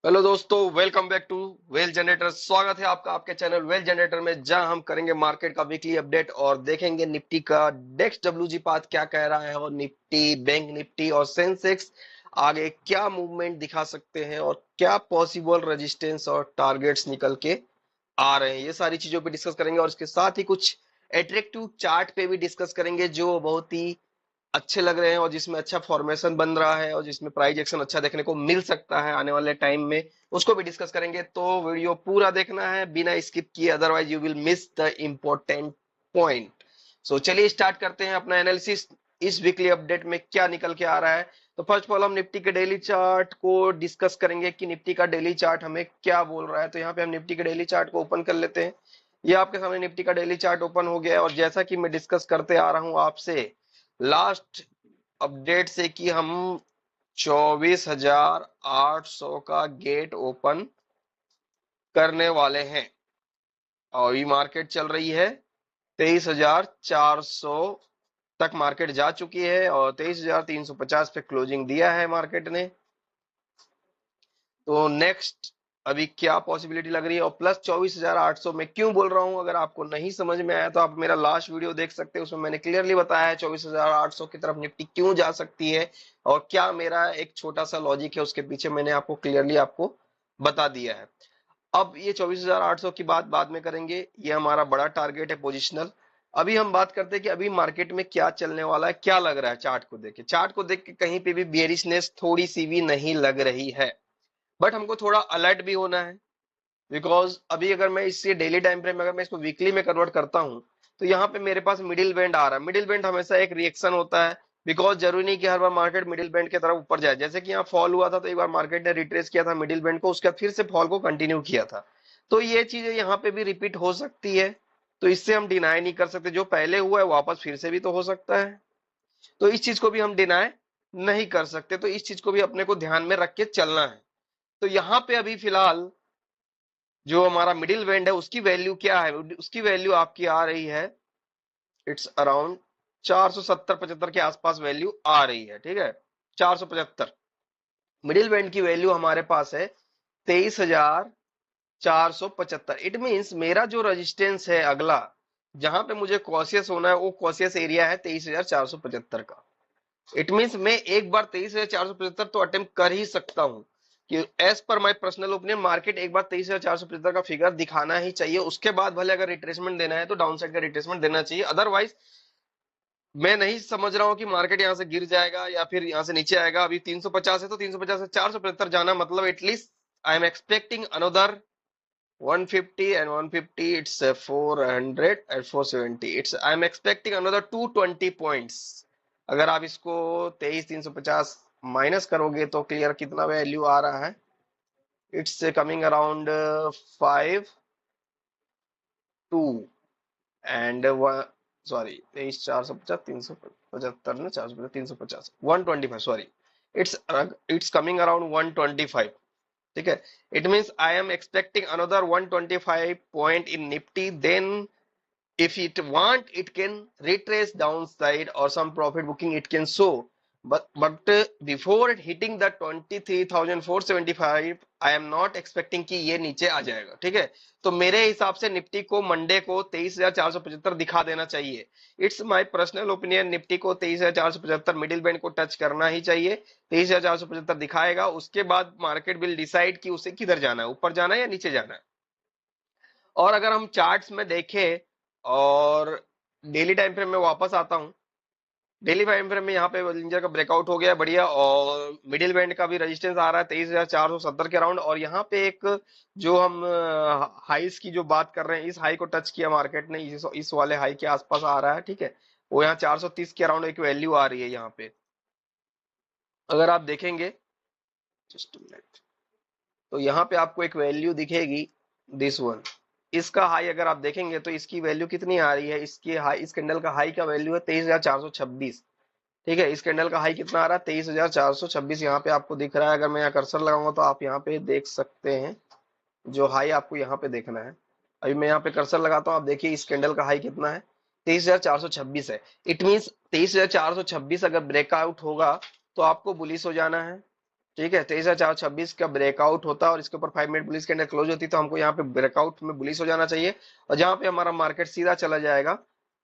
Hello दोस्तों, welcome back to wealth generator. स्वागत है आपका आपके चैनल वेल जनरेटर में, जहां हम करेंगे मार्केट का वीकली अपडेट और देखेंगे निफ्टी का डेक्स डब्ल्यूजी पाथ क्या कह रहा है और निफ्टी, बैंक निफ्टी और सेंसेक्स आगे क्या मूवमेंट दिखा सकते हैं और क्या पॉसिबल रेजिस्टेंस और टारगेट्स निकल के आ रहे हैं। ये सारी चीजों पे डिस्कस करेंगे और इसके साथ ही कुछ एट्रैक्टिव चार्ट पे भी डिस्कस करेंगे जो बहुत ही अच्छे लग रहे हैं और जिसमें अच्छा फॉर्मेशन बन रहा है और जिसमें प्राइस एक्शन अच्छा देखने को मिल सकता है आने वाले टाइम में, उसको भी डिस्कस करेंगे। तो वीडियो पूरा देखना है बिना स्किप किए, otherwise you will miss the important point. So चलिए स्टार्ट करते हैं अपना एनालिसिस। इस वीकली अपडेट में क्या निकल के आ रहा है, तो फर्स्ट ऑफ ऑल हम निफ्टी के डेली चार्ट को डिस्कस करेंगे कि निफ्टी का डेली चार्ट हमें क्या बोल रहा है। तो यहाँ पे हम निफ्टी के डेली चार्ट को ओपन कर लेते हैं। ये आपके सामने निफ्टी का डेली चार्ट ओपन हो गया है और जैसा कि मैं डिस्कस करते आ रहा हूं आपसे लास्ट अपडेट से कि हम 24,800 का गेट ओपन करने वाले हैं और ये मार्केट चल रही है 23,400 तक मार्केट जा चुकी है और 23,350 पे क्लोजिंग दिया है मार्केट ने। तो नेक्स्ट अभी क्या पॉसिबिलिटी लग रही है और प्लस 24,800 में क्यों बोल रहा हूं, अगर आपको नहीं समझ में आया तो आप मेरा लास्ट वीडियो देख सकते हैं, उसमें मैंने क्लियरली बताया है 24,800 की तरफ निफ्टी क्यों जा सकती है और क्या मेरा एक छोटा सा लॉजिक है उसके पीछे, मैंने आपको क्लियरली आपको बता दिया है। अब ये 24,800 की बात बाद में करेंगे, ये हमारा बड़ा टारगेट है पोजिशनल। अभी हम बात करते हैं कि अभी मार्केट में क्या चलने वाला है, क्या लग रहा है। चार्ट को देख के कहीं पे भी बेरिशनेस थोड़ी सी भी नहीं लग रही है, बट हमको थोड़ा अलर्ट भी होना है। बिकॉज अभी अगर मैं इससे डेली टाइम फ्रेम में, अगर मैं इसको वीकली में कन्वर्ट करता हूं तो यहाँ पे मेरे पास मिडिल बैंड आ रहा है। मिडिल बैंड हमेशा एक रिएक्शन होता है, बिकॉज जरूरी नहीं कि हर बार मार्केट मिडिल बैंड की तरफ ऊपर जाए। जैसे कि यहाँ फॉल हुआ था तो एक बार मार्केट ने रिट्रेस किया था मिडिल बैंड को, उसके बाद फिर से फॉल को कंटिन्यू किया था। तो ये चीजें यहाँ पे भी रिपीट हो सकती है, तो इससे हम डिनाई नहीं कर सकते। जो पहले हुआ है वापस फिर से भी तो हो सकता है, तो इस चीज को भी हम डिनाई नहीं कर सकते। तो इस चीज को भी अपने को ध्यान में रख के चलना है। तो यहाँ पे अभी फिलहाल जो हमारा मिडिल बैंड है उसकी वैल्यू क्या है, उसकी वैल्यू आपकी आ रही है, इट्स अराउंड 470-75 के आसपास वैल्यू आ रही है। ठीक है, 475 मिडिल बैंड की वैल्यू हमारे पास है 23,475। इट मींस मेरा जो रेजिस्टेंस है अगला, जहां पे मुझे कॉशियस होना है, वो कॉशियस एरिया है 23,475 का। इट मींस मैं एक बार 23,475 तो अटेम्प्ट कर ही सकता हूं कि as per my personal opinion market एक बार 23,475 का फिगर दिखाना ही चाहिए। उसके बाद भले अगर रिट्रेसमेंट देना है तो डाउन साइड का रिट्रेसमेंट देना चाहिए। अदरवाइज मैं नहीं समझ रहा हूं कि मार्केट यहां से गिर जाएगा या फिर यहां से नीचे आएगा। अभी 350 है तो 350 से 475 जाना, मतलब at least I am expecting another 150 and 150, it's 400 and 470, it's I am expecting another 220 points. अगर आप इसको 23,350 माइनस करोगे तो क्लियर कितना वैल्यू आ रहा है, it's coming around 5 2 and sorry 23,450, 375 ना, 450, 350, 125, sorry, it's it's coming around 125। ठीक है, it means I am expecting another 125 point in Nifty, then if it want it can retrace downside or some profit booking it can show, but before it hitting the 23,475 I am not expecting कि ये नीचे आ जाएगा। ठीक है, तो मेरे हिसाब से निफ्टी को मंडे को 23,475 दिखा देना चाहिए। It's my personal opinion, Nifty को 23,475 मिडिल बैंड को टच करना ही चाहिए। 23,475 दिखाएगा, उसके बाद मार्केट विल डिसाइड कि उसे किधर जाना है, ऊपर जाना है या नीचे जाना है। और अगर हम चार्ट्स में देखें और डेली टाइम फ्रेम में वापस आता हूं, डेली टाइम फ्रेम में यहाँ पे बॉलिंजर का ब्रेकआउट हो गया बढ़िया और मिडिल बैंड का भी रेजिस्टेंस आ रहा है 23,470 के अराउंड। और यहाँ पे एक जो हम हाईस की जो बात कर रहे हैं, इस हाई को टच किया मार्केट ने, इस वाले हाई के आसपास आ रहा है। ठीक है, वो यहाँ 430 के अराउंड एक वैल्यू आ रही है यहाँ पे, अगर आप देखेंगे जस्ट मिनट, तो यहाँ पे आपको एक वैल्यू दिखेगी, दिस वन। इसका हाई अगर आप देखेंगे तो इसकी वैल्यू कितनी आ रही है, इसकी हाई, इस कैंडल का हाई का वैल्यू है 23,426। ठीक है, इस कैंडल का हाई कितना आ रहा है, 23,426 यहाँ पे आपको दिख रहा है। अगर मैं यहाँ कर्सर लगाऊंगा तो आप यहाँ पे देख सकते हैं, जो हाई आपको यहाँ पे देखना है। अभी मैं यहाँ पे कर्सर लगाता हूँ, आप देखिए इस कैंडल का हाई कितना है, 23,426 है। इट मीन्स 23,426 अगर ब्रेकआउट होगा तो आपको बुलिश हो जाना है। ठीक है, 23,426 का ब्रेकआउट होता है और इसके ऊपर 5 मिनट बुलिश कैंडल क्लोज होती है, तो हमको यहाँ पे ब्रेकआउट में बुलिश हो जाना चाहिए। और जहां पे हमारा मार्केट सीधा चला जाएगा,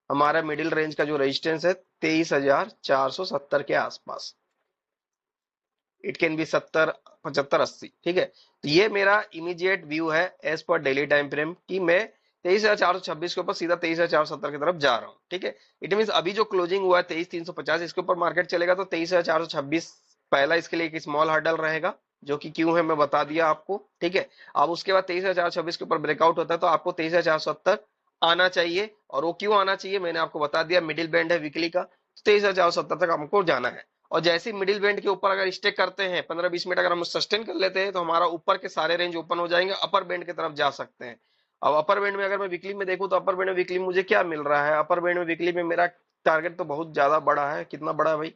हमारा मिडिल रेंज का जो रेजिस्टेंस है 23,470 के आसपास, इट कैन बी 70, 75, 80। ठीक है, तो ये मेरा इमीडिएट व्यू है as per daily time frame कि मैं 23,426 के ऊपर सीधा 23,470 की तरफ जा रहा हूँ। ठीक है, इट मीन अभी जो क्लोजिंग हुआ है 23,350, इसके ऊपर मार्केट चलेगा तो 23,426 पहला इसके लिए एक स्मॉल हर्डल रहेगा, जो कि क्यों है मैं बता दिया आपको। ठीक है, अब उसके बाद 23,426 के ऊपर ब्रेकआउट होता है तो आपको 23,470 आना चाहिए, और वो क्यों आना चाहिए मैंने आपको बता दिया, मिडिल बैंड है वीकली का, 23,470 तक हमको जाना है। और जैसे मिडिल बैंड के ऊपर अगर स्टे करते हैं 15-20 मिनट अगर हम सस्टेन कर लेते हैं तो हमारा ऊपर के सारे रेंज ओपन हो जाएंगे, अपर बैंड की तरफ जा सकते हैं। अब अपर बैंड में अगर मैं वीकली में देखूं तो अपर बैंड में वीकली में मुझे क्या मिल रहा है, अपर बैंड में वीकली में मेरा टारगेट तो बहुत ज्यादा बड़ा है। कितना बड़ा है भाई,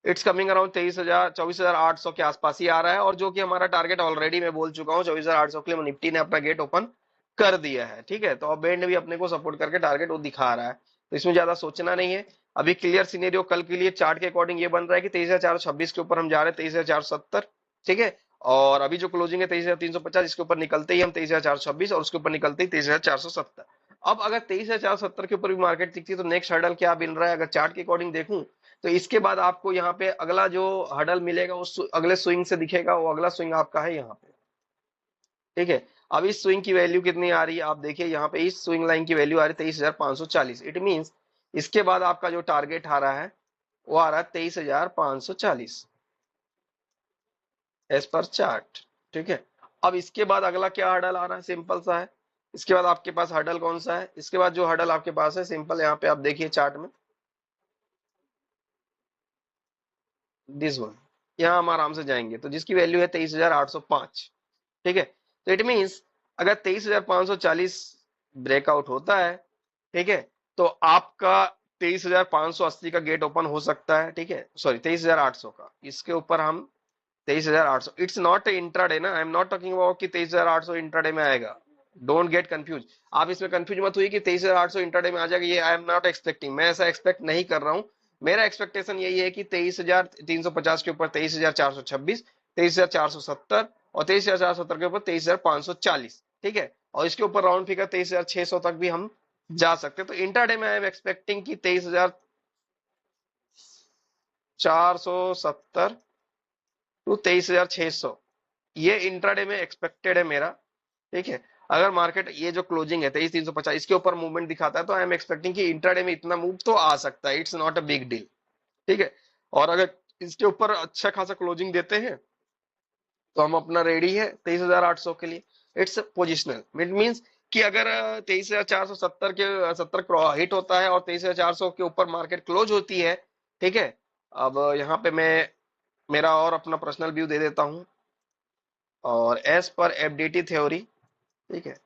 इट्स कमिंग अराउंड 23,000, 24,800 के आसपास ही आ रहा है, और जो कि हमारा टारगेट ऑलरेडी मैं बोल चुका हूँ 24,800 के लिए निफ्टी ने अपना गेट ओपन कर दिया है। ठीक है, तो अब बैंड भी अपने को सपोर्ट करके टारगेट वो दिखा रहा है, तो इसमें ज्यादा सोचना नहीं है। अभी क्लियर सिनेरियो कल के लिए चार्ट के अकॉर्डिंग ये बन रहा है कि 23,426 के ऊपर हम जा रहे हैं, 23,470। ठीक है, और अभी जो क्लोजिंग है 23,350, इसके ऊपर निकलते ही हम 23,426 और उसके ऊपर निकलते ही 23,470। अब अगर 23,470 के ऊपर भी मार्केट दिखती है तो नेक्स्ट हर्डल क्या मिल रहा है, अगर चार्ट के अकॉर्डिंग देखूं तो इसके बाद आपको यहाँ पे अगला जो हर्डल मिलेगा उस अगले स्विंग से दिखेगा, वो अगला स्विंग आपका है यहाँ पे। ठीक है, अब इस स्विंग की वैल्यू कितनी आ रही है आप देखिए, यहाँ पे इस स्विंग लाइन की वैल्यू आ रही है 23,540। इट मींस इसके बाद आपका जो टारगेट आ रहा है वो आ रहा है 23,540 एज पर चार्ट। ठीक है, अब इसके बाद अगला क्या हर्डल आ रहा है, सिंपल सा है। इसके बाद आपके पास हर्डल कौन सा है, इसके बाद जो हर्डल आपके पास है सिंपल, यहाँ पे आप देखिए चार्ट में, दिस वन, यहाँ हम आराम से जाएंगे तो जिसकी वैल्यू है 23,805। ठीक है, तो इट मींस अगर 23,540 ब्रेकआउट होता है, ठीक है, तो आपका 23,580 का गेट ओपन हो सकता है। ठीक है, सॉरी 23,800 का, इसके ऊपर हम 23,800, इट्स नॉट इंट्राडे ना, आई एम नॉट टॉकिंग अबाउट कि 23,800 इंट्राडे में आएगा। डोंट गेट कंफ्यूज, आप इसमें कंफ्यूज मत हुई कि 23,800 इंट्राडे में आ जाएगा, ये आई एम नॉट एक्सपेक्टिंग, मैं ऐसा एक्सपेक्ट नहीं कर रहा हूं। मेरा एक्सपेक्टेशन यही है कि 23,350 के ऊपर 23,426, 23,470 और 23,470 के ऊपर 23,540। ठीक है, और इसके ऊपर राउंड फिगर 23,600 तक भी हम जा सकते हैं। तो इंट्राडे में आई एम एक्सपेक्टिंग कि 23,470 टू 23,600, ये इंट्राडे में एक्सपेक्टेड है मेरा। ठीक है, अगर मार्केट ये जो क्लोजिंग है 23,350 इसके ऊपर मूवमेंट दिखाता है तो आई एम एक्सपेक्टिंग कि इंट्राडे में इतना मूव तो आ सकता है, it's not a big deal. ठीक है, और अगर इसके ऊपर अच्छा खासा क्लोजिंग देते हैं तो हम अपना रेडी है 23,800 के लिए। इट्स पोजिशनल, इट मीन्स कि अगर 23,470 के 70 हिट होता है और 23,400 के ऊपर मार्केट क्लोज होती है। ठीक है, अब यहाँ पे मैं मेरा और अपना पर्सनल व्यू दे देता हूँ, और एज पर एफडीटी थ्योरी, ठीक है,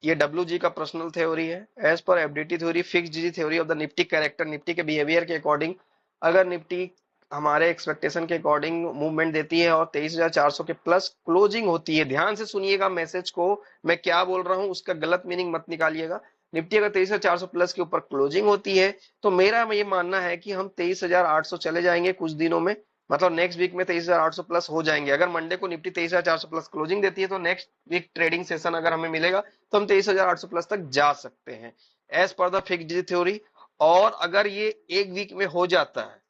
ये डब्ल्यू जी का पर्सनल थ्योरी है। As per FDT theory, fix G theory of the Nifty character, Nifty के बिहेवियर के अकॉर्डिंग अगर निफ्टी हमारे एक्सपेक्टेशन के अकॉर्डिंग मूवमेंट देती है और 23,400 के प्लस क्लोजिंग होती है, ध्यान से सुनिएगा मैसेज को, मैं क्या बोल रहा हूं उसका गलत मीनिंग मत निकालिएगा। निफ्टी अगर 23,400 प्लस के ऊपर क्लोजिंग होती है तो मेरा ये मानना है कि हम 23,800 चले जाएंगे कुछ दिनों में, मतलब नेक्स्ट वीक में 23,800 प्लस हो जाएंगे। अगर मंडे को निफ्टी 23,400 प्लस क्लोजिंग देती है तो नेक्स्ट वीक ट्रेडिंग सेशन अगर हमें मिलेगा तो हम 23,800 प्लस तक जा सकते हैं as per the fixed theory. और अगर ये एक वीक में हो जाता है,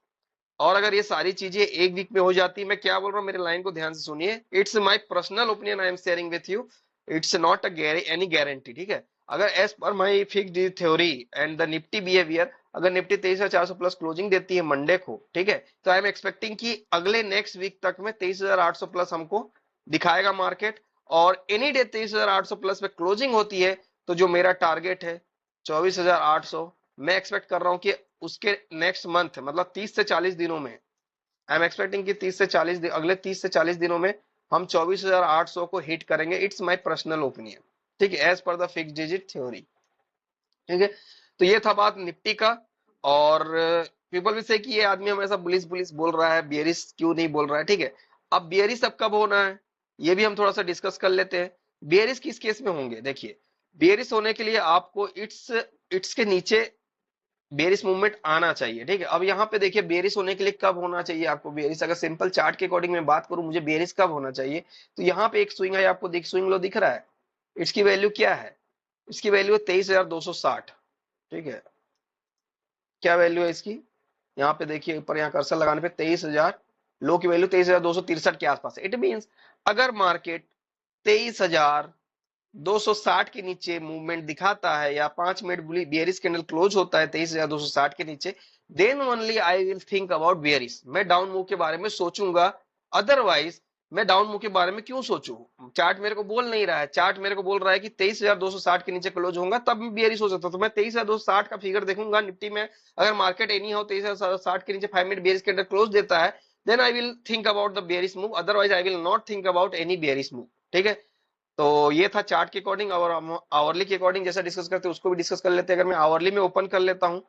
और अगर ये सारी चीजें एक वीक में हो जाती है, मैं क्या बोल रहा हूँ मेरे लाइन को ध्यान से सुनिए, it's my personal opinion I am sharing with you, it's not a any guarantee. ठीक है, अगर as per my fixed theory and the Nifty behaviour, अगर निफ्टी 23,400 प्लस क्लोजिंग देती है मंडे को, ठीक है, तो आई एम एक्सपेक्टिंग कि अगले नेक्स्ट वीक तक में 23,800 प्लस हमको दिखाएगा मार्केट, और एनी डे 23,800 प्लस में क्लोजिंग होती है तो जो मेरा टारगेट है 24,800, मैं एक्सपेक्ट कर रहा हूँ कि उसके नेक्स्ट मंथ मतलब 30 से 40 दिनों में आई एम एक्सपेक्टिंग कि 30 से 40 दिन, अगले 30 से 40 दिनों में हम 24,800 को हिट करेंगे। इट्स माय पर्सनल ओपिनियन, ठीक है, as per the fixed digit theory. ठीक है, तो ये था बात निफ्टी का। और पीपल भी से कि ये आदमी हमेशा बुलिश बुलिश बोल रहा है, बियरिश क्यों नहीं बोल रहा है। ठीक है, अब बियरिश अब कब होना है ये भी हम थोड़ा सा डिस्कस कर लेते हैं। बियरिश किस केस में होंगे, देखिए बियरिश होने के लिए आपको इट्स इट्स के नीचे बेरिस मूवमेंट आना चाहिए, ठीक है। अब यहाँ पे देखिए बेरिस होने के लिए कब होना चाहिए आपको, बेरिस अगर सिंपल चार्ट के अकॉर्डिंग मैं बात करूं मुझे बेरिस कब होना चाहिए, तो यहाँ पे एक स्विंग है, आपको दिख स्विंग लो दिख रहा है, इसकी वैल्यू क्या है, इसकी वैल्यू है 23,260, ठीक है। क्या वैल्यू है इसकी, यहाँ पे देखिए ऊपर यहाँ कर्सर लगाने पे 23,000, लो की वैल्यू 23,263 के आसपास है। इट मींस अगर मार्केट 23,260 के नीचे मूवमेंट दिखाता है या 5 मिनट बियरिश कैंडल क्लोज होता है 23,260 के नीचे, then only I will think about bearish, मैं डाउन मूव के बारे में सोचूंगा। अदरवाइज मैं डाउन मूव के बारे में क्यों सोचूं, चार्ट मेरे को बोल नहीं रहा है, चार्ट मेरे को बोल रहा है कि 23,260 के नीचे क्लोज होगा तब मैं बियरिश हो सकता हूं, तो मैं 23,260 का फिगर देखूंगा निफ्टी में। अगर मार्केट एनी हो 23,060 के नीचे 5 मिनट बियरिश कैंडल क्लोज देता है, then I will think about the bearish move, otherwise I will not think about any bearish move, ठीक है। तो ये था चार्ट के अकॉर्डिंग, और हम आवरली के अकॉर्डिंग जैसा डिस्कस करते हैं उसको भी डिस्कस कर लेते हैं। अगर मैं आवरली में ओपन कर लेता हूं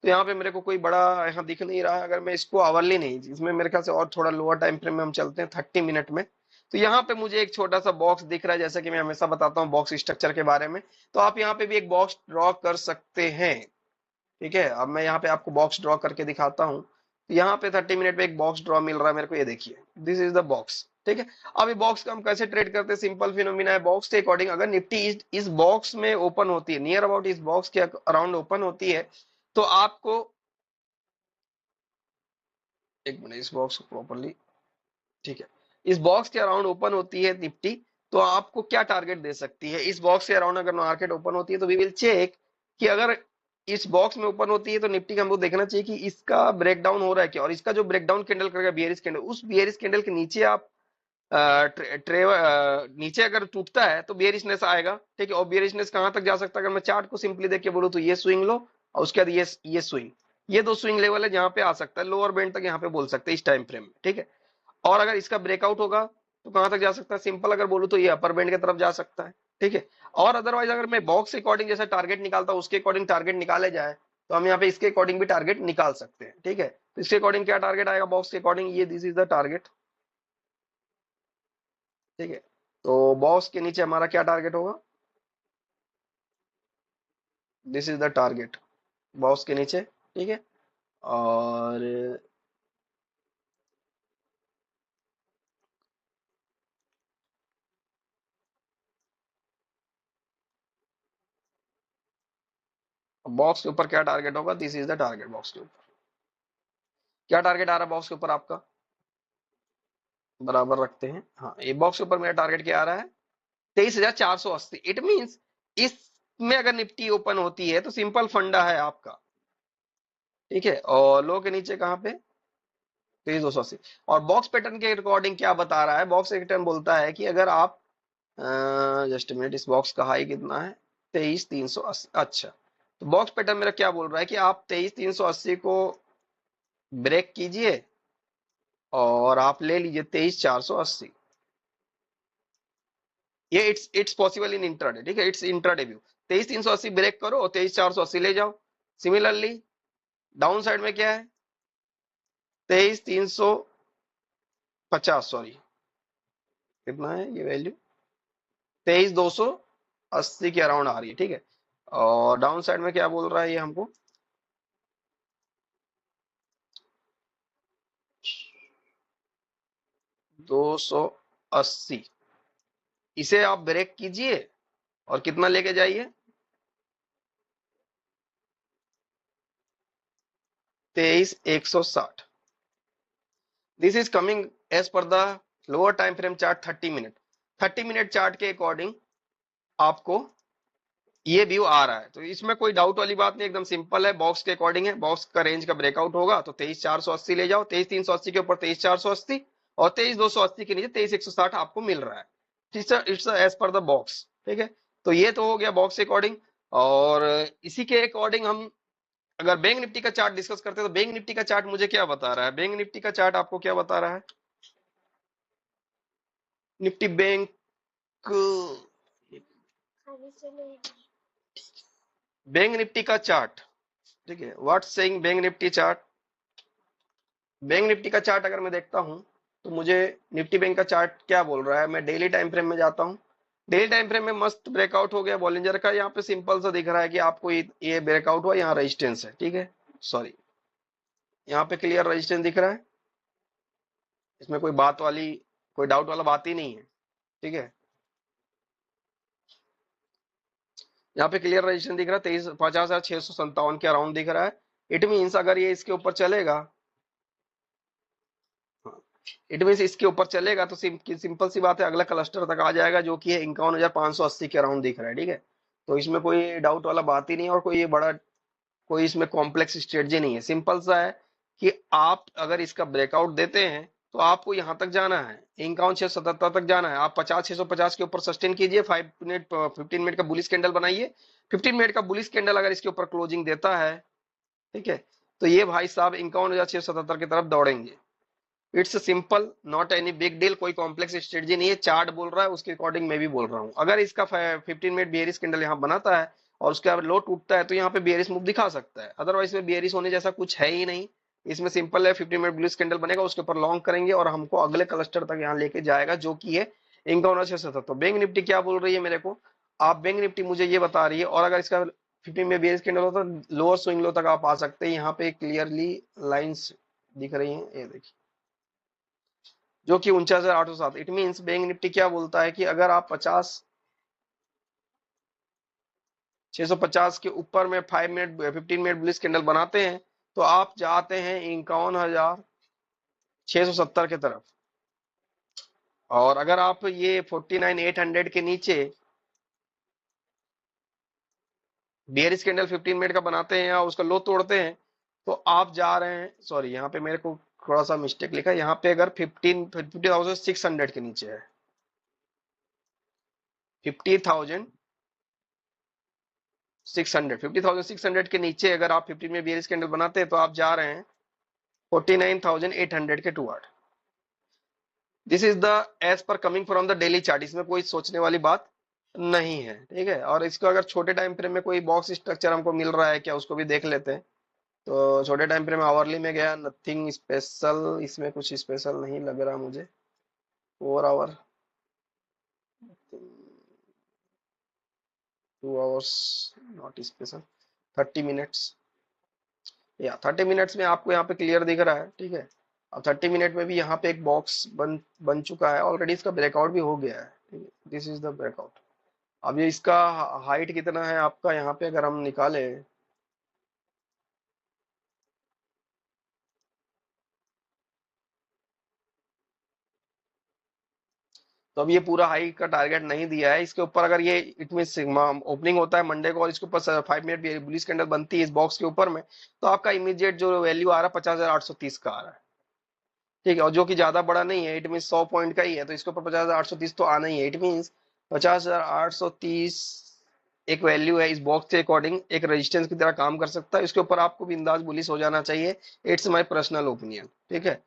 तो यहाँ पे मेरे को कोई बड़ा यहाँ दिख नहीं रहा है, अगर मैं इसको आवरली नहीं, इसमें मेरे ख्याल से और थोड़ा लोअर टाइम फ्रेम में हम चलते हैं 30 मिनट में, तो यहाँ पे मुझे एक छोटा सा बॉक्स दिख रहा है, जैसा कि मैं हमेशा बताता हूँ बॉक्स स्ट्रक्चर के बारे में, तो आप यहाँ पे भी एक बॉक्स ड्रॉ कर सकते हैं, ठीक है। अब मैं यहाँ पे आपको बॉक्स ड्रॉ करके दिखाता हूँ, तो यहाँ पे 30 मिनट में एक बॉक्स ड्रॉ मिल रहा है मेरे को, ये देखिए दिस इज द बॉक्स, ठीक है। अब ये बॉक्स का हम कैसे ट्रेड करते हैं, सिंपल फिनोमिना है, बॉक्स के अकॉर्डिंग अगर निफ्टी इस बॉक्स में ओपन होती है, नियर अबाउट इस बॉक्स के अराउंड ओपन होती है, तो आपको एक मिनट इस बॉक्स को प्रॉपरली, ठीक है, इस बॉक्स के अराउंड ओपन होती है निफ्टी, तो आपको क्या टारगेट दे सकती है, इस बॉक्स के अराउंड अगर मार्केट ओपन होती है तो वी विल चेक कि अगर इस बॉक्स में ओपन होती है तो निफ्टी का हमको देखना चाहिए कि इसका ब्रेकडाउन हो रहा है क्या, और इसका जो ब्रेकडाउन कैंडल करेगा बियरिश कैंडल, उस बियरिश कैंडल के नीचे आप नीचे अगर टूटता है तो बियरिशनेस आएगा, ठीक है। और बियरिशनेस कहां तक जा सकता है, अगर मैं चार्ट को सिंपली देख के बोलूं तो ये स्विंग लो और उसके बाद ये स्विंग, ये दो स्विंग लेवल है जहां पे आ सकता है, लोअर बैंड तक यहाँ पे बोल सकते हैं इस टाइम फ्रेम में, ठीक है। और अगर इसका ब्रेकआउट होगा तो कहां तक जा सकता है, सिंपल अगर बोलूं तो ये अपर बैंड की तरफ जा सकता है, ठीक है। और अदरवाइज अगर मैं बॉक्स के अकॉर्डिंग जैसा टारगेट निकालता हूं उसके अकॉर्डिंग टारगेट निकाले जाए तो हम यहाँ पे इसके अकॉर्डिंग भी टारगेट निकाल सकते हैं, ठीक है। तो इसके अकॉर्डिंग क्या टारगेट आएगा बॉक्स के अकॉर्डिंग, ये दिस इज द टारगेट, ठीक है। तो बॉक्स के नीचे हमारा क्या टारगेट होगा, this is the target box के नीचे, ठीक है। और बॉक्स के ऊपर क्या टारगेट होगा, this is the target box के ऊपर, क्या टारगेट आ रहा है बॉक्स के ऊपर आपका, बराबर रखते हैं, हाँ ये बॉक्स के ऊपर मेरा टारगेट क्या आ रहा है, 23,480। इट मींस इसमें अगर निफ्टी ओपन होती है तो सिंपल फंडा है आपका, ठीक है। और लो के नीचे कहां पे, 23,280। और बॉक्स पैटर्न के अकॉर्डिंग क्या बता रहा है, बॉक्स पैटर्न बोलता है कि अगर आप जस्ट मिनट, इस बॉक्स का हाई कितना है, 23,380, अच्छा। तो बॉक्स पैटर्न मेरा क्या बोल रहा है कि आप 23,380 को ब्रेक कीजिए और आप ले लीजिए 23,480, ये इट्स पॉसिबल इन इंट्राडे, ठीक है, इट्स इंट्राडे व्यू, 23,380 ब्रेक करो और 23,480 ले जाओ। सिमिलरली डाउन साइड में क्या है, 23,350, सॉरी कितना है ये वैल्यू, 23,280 के अराउंड आ रही है, ठीक है। और डाउन साइड में क्या बोल रहा है ये हमको, 280, इसे आप ब्रेक कीजिए और कितना लेके जाइए, 23,160। This is coming as per the lower time frame chart 30 minute, 30 minute chart के अकॉर्डिंग आपको ये व्यू आ रहा है, तो इसमें कोई डाउट वाली बात नहीं, एकदम सिंपल है, बॉक्स के अकॉर्डिंग है, बॉक्स का रेंज का ब्रेकआउट होगा तो 23,480 ले जाओ, 23,380 के ऊपर 23,480 और 23,280 के नीचे 23,160 आपको मिल रहा है, it's as per the box, ठीक है। तो ये तो हो गया बॉक्स के अकॉर्डिंग। और इसी के अकॉर्डिंग हम अगर बैंक निफ्टी का चार्ट डिस्कस करते हैं तो बैंक निफ्टी का चार्ट मुझे क्या बता रहा है, बैंक निफ्टी का चार्ट आपको क्या बता रहा है, निफ्टी बैंक, बैंक निफ्टी का चार्ट, ठीक है, what saying bank Nifty chart, bank Nifty का चार्ट अगर मैं देखता हूं तो मुझे निफ्टी बैंक का चार्ट क्या बोल रहा है, मैं डेली टाइम फ्रेम में जाता हूं, डेली टाइम फ्रेम में मस्त ब्रेकआउट हो गया बॉलिंजर का। यहाँ पे सिंपल सा दिख रहा है कि आपको ये ब्रेकआउट हुआ, यहाँ रेजिस्टेंस है, ठीक है। सॉरी, यहाँ पे क्लियर रेजिस्टेंस दिख रहा है, इसमें कोई बात वाली, कोई डाउट वाला बात ही नहीं है, ठीक है। यहाँ पे क्लियर रेजिस्टेंस दिख रहा है, 53,657 के अराउंड दिख रहा है। इट मीन्स अगर ये इसके ऊपर चलेगा, इट मीन्स इसके ऊपर चलेगा तो सिंपल सी बात है, अगला क्लस्टर तक आ जाएगा जो कि है 51,580 के अराउंड दिख रहा है, ठीक है। तो इसमें कोई डाउट वाला बात ही नहीं है, और कोई ये बड़ा, कोई इसमें कॉम्प्लेक्स स्ट्रेटजी नहीं है, सिंपल सा है कि आप अगर इसका ब्रेकआउट देते हैं तो आपको यहां तक जाना है, 51,677 तक जाना है। आप 50,650 के ऊपर सस्टेन कीजिए, 5 मिनट 15 मिनट का बुलिश कैंडल बनाइए। 15 मिनट का बुलिश कैंडल अगर इसके ऊपर क्लोजिंग देता है, ठीक है, तो ये भाई साहब 51,677 की तरफ दौड़ेंगे। It's simple, not any big deal, कोई कॉम्प्लेक्स स्ट्रेटजी नहीं है। चार्ट बोल रहा है उसके अकॉर्डिंग मैं भी बोल रहा हूँ। अगर इसका 15 मिनट बियरिश कैंडल यहाँ बनाता है और उसके बाद लो टूटता है तो यहाँ पे बियरिश मूव दिखा सकता है, अदरवाइज में बियरिश होने जैसा कुछ है ही नहीं। इसमें सिंपल है, 15 मिनट बुलिश कैंडल बनेगा, उसके ऊपर लॉन्ग करेंगे और हमको अगले क्लस्टर तक यहाँ लेके जाएगा जो कि है 51,677। बैंक निफ्टी क्या बोल रही है मेरे को, आप बैंक निफ्टी मुझे ये बता रही है, और अगर इसका 15 में बियरिश कैंडल होता तो लोअर स्विंग लो तक आप आ सकते हैं। यहाँ पे क्लियरली लाइंस दिख रही हैं, ये देखिए, जो कि 49,807। इट मीन्स बैंक निफ्टी क्या बोलता है कि अगर आप 50,650 के ऊपर में 5 मिनट 15 मिनट बुलिश कैंडल बनाते हैं तो आप जाते हैं 51,670 के तरफ। और अगर आप ये 49,800 के नीचे बियरिश कैंडल 15 मिनट का बनाते हैं या उसका लो तोड़ते हैं तो आप जा रहे हैं, सॉरी यहाँ पे मेरे को थोड़ा सा मिस्टेक लिखा है, यहाँ पे अगर 50,600 के नीचे है, 50,600 के नीचे अगर आप 15 में बियरिश कैंडल बनाते हैं तो आप जा रहे हैं 49,800 के toward. This is the as per coming from the daily chart, इसमें कोई सोचने वाली बात नहीं है, ठीक है। और इसको अगर छोटे टाइम फ्रेम में कोई बॉक्स स्ट्रक्चर हमको मिल रहा है क्या, उसको भी देख लेते हैं। तो छोटे टाइम फ्रेम आवरली में गया, नथिंग स्पेशल, इसमें कुछ स्पेशल नहीं लग रहा मुझे। 4 hour, 2 hours, not special. 30 minutes, या 30 मिनट्स में आपको यहाँ पे क्लियर दिख रहा है, ठीक है। अब 30 मिनट में भी यहाँ पे एक बॉक्स बन चुका है ऑलरेडी, इसका ब्रेकआउट भी हो गया है, ठीक है। This is the breakout. अब ये इसका हाइट कितना है आपका, यहाँ पे अगर हम निकाले तो अब ये पूरा हाई का टारगेट नहीं दिया है इसके ऊपर। अगर ये इट मीन ओपनिंग होता है मंडे को और इसके ऊपर 5 मिनट बुलिश कैंडल बनती है इस बॉक्स के ऊपर में, तो आपका इमीडिएट जो वैल्यू आ रहा है 50,830 का आ रहा है, ठीक है। और जो कि ज्यादा बड़ा नहीं है, इट मीन 100 पॉइंट का ही है, तो इसके ऊपर 50,830 तो आना ही है। इट मीन 50,830 एक वैल्यू है इस बॉक्स के अकॉर्डिंग, एक रेजिस्टेंस की तरह काम कर सकता है। इसके ऊपर आपको बिंदास बुलिश हो जाना चाहिए, इट्स माय पर्सनल ओपिनियन, ठीक है,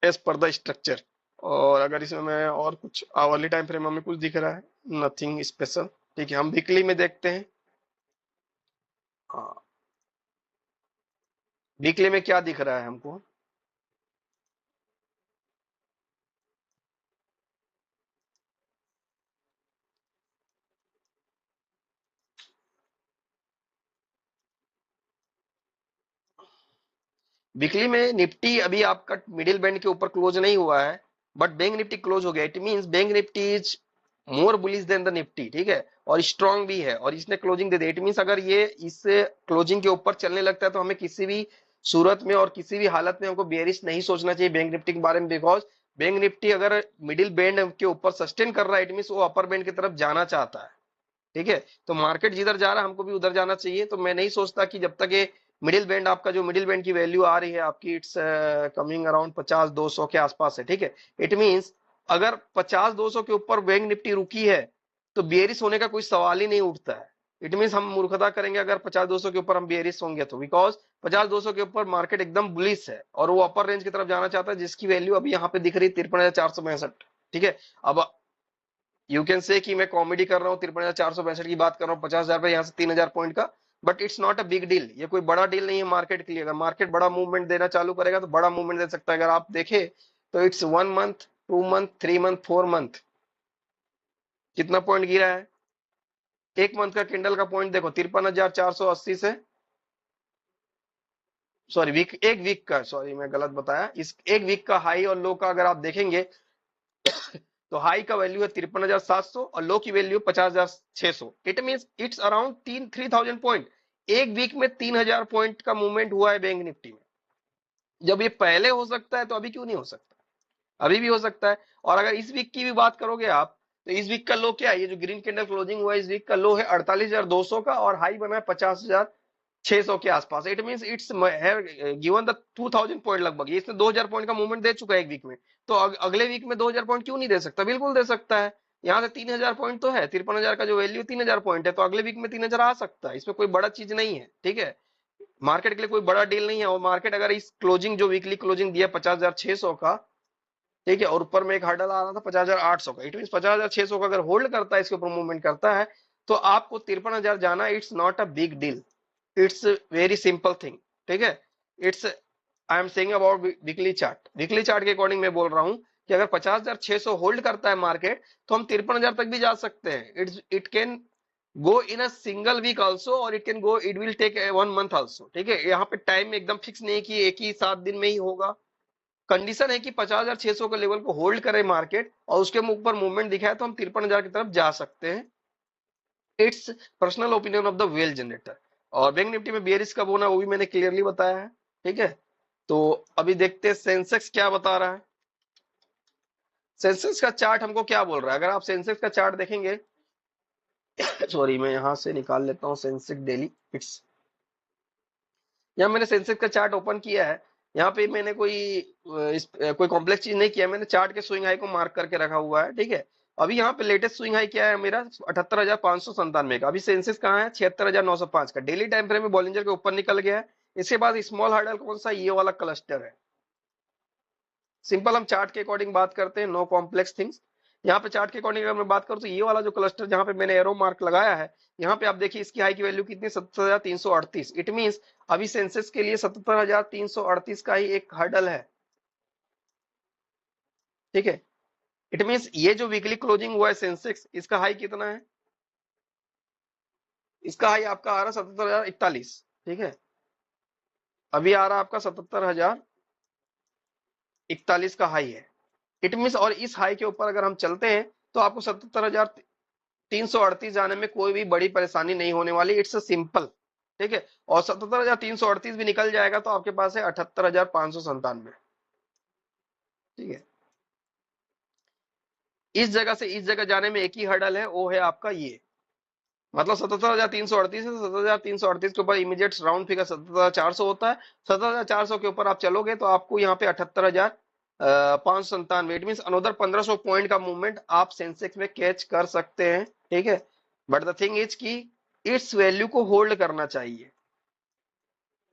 एज पर द स्ट्रक्चर। और अगर इसमें मैं और कुछ आवरली टाइम फ्रेम में कुछ दिख रहा है, नथिंग स्पेशल, ठीक है। हम वीकली में देखते हैं, हाँ, वीकली में क्या दिख रहा है हमको। वीकली में निफ्टी अभी आपका मिडिल बैंड के ऊपर क्लोज नहीं हुआ है, बट बैंक निफ्टी क्लोज हो गया। It means bank Nifty is more bullish than the Nifty, ठीक है, और स्ट्रांग भी है, और इसने क्लोजिंग दे दी। इट मींस अगर ये इस क्लोजिंग के ऊपर चलने लगता है तो हमें किसी भी सूरत में और किसी भी हालत में हमको बेयरिश नहीं सोचना चाहिए बैंक निफ्टी के बारे में, बिकॉज बैंक निफ्टी अगर मिडिल बैंड के ऊपर सस्टेन कर रहा है, इट मींस वो अपर बैंड की तरफ जाना चाहता है, ठीक है। तो मार्केट जिधर जा रहा है हमको भी उधर जाना चाहिए। तो मैं नहीं सोचता कि जब तक ये मिडिल बैंड, आपका जो मिडिल बैंड की वैल्यू आ रही है आपकी, इट्स कमिंग अराउंड 50,200 के आसपास है, ठीक है। इट मींस अगर 50,200 के ऊपर बैंक निफ्टी रुकी है तो बेयरिश होने का कोई सवाल ही नहीं उठता है। इट मींस हम मूर्खता करेंगे अगर 50,200 के ऊपर हम बेयरिश होंगे तो, बिकॉज 50,200 के ऊपर मार्केट एकदम बुलिश है और वो अपर रेंज की तरफ जाना चाहता है, जिसकी वैल्यू अभी यहाँ पे दिख रही है 53,462, ठीक है। अब यू कैन से कि मैं कॉमेडी कर रहा हूँ, 53,462 की बात कर रहा हूँ, 50,000 पे यहाँ से 3,000 पॉइंट का, but it's not a big deal. ये कोई बड़ा डील नहीं है मार्केट के लिए। अगर मार्केट बड़ा मूवमेंट देना चालू करेगा तो बड़ा मूवमेंट दे सकता है। अगर आप देखें तो it's 1 month, 2 month, 3 month, 4 month, कितना पॉइंट गिरा है? एक मंथ का कैंडल का पॉइंट देखो 53,480 से, सॉरी वीक, एक वीक का, सॉरी मैं गलत बताया, इस एक वीक का हाई और लो का अगर आप देखेंगे तो हाई का वैल्यू है 53,700 और लो की value 50,600। It means it's around 3,000 point. एक वीक में 3,000 पॉइंट का मूवमेंट हुआ है बैंक निफ्टी में। जब ये पहले हो सकता है तो अभी क्यों नहीं हो सकता? अभी भी हो सकता है। और अगर इस वीक की भी बात करोगे आप, तो इस वीक का लो क्या है? ये जो ग्रीन कैंडल क्लोजिंग हुआ है, इस वीक का लो है 48,200 का और हाई बना है 50,600 के आसपास। It means it's given the 2,000 point लगभग। ये इसने 2,000 पॉइंट का मूवमेंट दे चुका है एक वीक में। तो अगले वीक में 2,000 पॉइंट क्यों नहीं दे सकता? बिल्कुल दे सकता है। यहाँ से 3,000 पॉइंट तो है, 53,000 का जो वैल्यू 3,000 पॉइंट है, तो अगले वीक में 3,000 आ सकता है। इसमें कोई बड़ा चीज नहीं है, ठीक है। मार्केट के लिए कोई बड़ा डील नहीं है। और मार्केट अगर इस क्लोजिंग, जो वीकली क्लोजिंग दिया 50,600 का, ठीक है, और ऊपर में एक हर्डल आ रहा था 50,800 का, इट मीन 50,600 का अगर होल्ड करता है, इसके ऊपर मूवमेंट करता है, तो आपको 53,000 जाना, it's not a big deal, it's very simple thing, ठीक है। It's, I am saying about weekly chart. Weekly chart के अकॉर्डिंग मैं बोल रहा हूं कि अगर 50,600 होल्ड करता है मार्केट, तो हम 53,000 तक भी जा सकते हैं। It can go in a single week also, और it can go, it will take 1 month also, ठीक है। यहाँ पे टाइम एकदम फिक्स नहीं कि एक ही 7 दिन में ही होगा। कंडीशन है कि 50,600 के लेवल को होल्ड करे मार्केट और उसके ऊपर मूवमेंट दिखाए, तो हम 53,000 की तरफ जा सकते हैं। It's personal opinion of the well generator. और बैंक निफ्टी में बियरिश कब होना, वो भी मैंने क्लियरली बताया है, ठीक है। तो अभी देखते हैं सेंसेक्स क्या बता रहा है। सेंसेक्स का चार्ट हमको क्या बोल रहा है? अगर आप सेंसेक्स का चार्ट देखेंगे सॉरी मैं यहां से निकाल लेता हूं सेंसेक्स डेली। इट्स, यहाँ मैंने सेंसेक्स का चार्ट ओपन किया है। यहाँ पे मैंने कोई कॉम्प्लेक्स चीज नहीं किया, मैंने चार्ट के स्विंग हाई को मार्क करके रखा हुआ है, ठीक है। अभी यहाँ पे लेटेस्ट स्विंग हाई क्या है मेरा? 78,597 का। अभी सेंसेक्स कहाँ है? 76,905 का। डेली टाइम फ्रेम में बॉलिंजर के ऊपर निकल गया है। इसके बाद स्मॉल हर्डल कौन सा? ये वाला क्लस्टर है। सिंपल, हम चार्ट के अकॉर्डिंग बात करते हैं, नो कॉम्प्लेक्स थिंग्स। यहाँ पे चार्ट के अकॉर्डिंग अगर मैं बात करूँ, तो ये वाला जो क्लस्टर जहाँ पे मैंने एरो मार्क लगाया है, यहाँ पे आप देखिए इसकी हाई की वैल्यू कितनी? 77,338। इट मींस अभी सेंसेक्स के लिए 77,338 का ही एक हर्डल है, ठीक है। इट मींस ये जो वीकली क्लोजिंग हुआ है सेंसेक्स, इसका हाई कितना है? इसका हाई आपका आ रहा है 77,041, ठीक है। अभी आ रहा है आपका 77,041 का हाई है। इट मींस, और इस हाई के ऊपर अगर हम चलते हैं, तो आपको 77,338 जाने में कोई भी बड़ी परेशानी नहीं होने वाली। इट्स सिंपल, ठीक है। और 77,338 भी निकल जाएगा, तो आपके पास है 78,597, ठीक है। इस जगह से इस जगह जाने में एक ही हर्डल है, वो है आपका ये, मतलब 77,338 है। 77,338 के ऊपर इमीडिएट राउंड फिगर 77,400 होता है। 77,400 के ऊपर आप चलोगे तो आपको यहाँ पे 78,597, इट मीन अनदर 1,500 पॉइंट का मूवमेंट आप सेंसेक्स में कैच कर सकते हैं, ठीक है। बट द थिंग इज की इट्स वैल्यू को होल्ड करना चाहिए।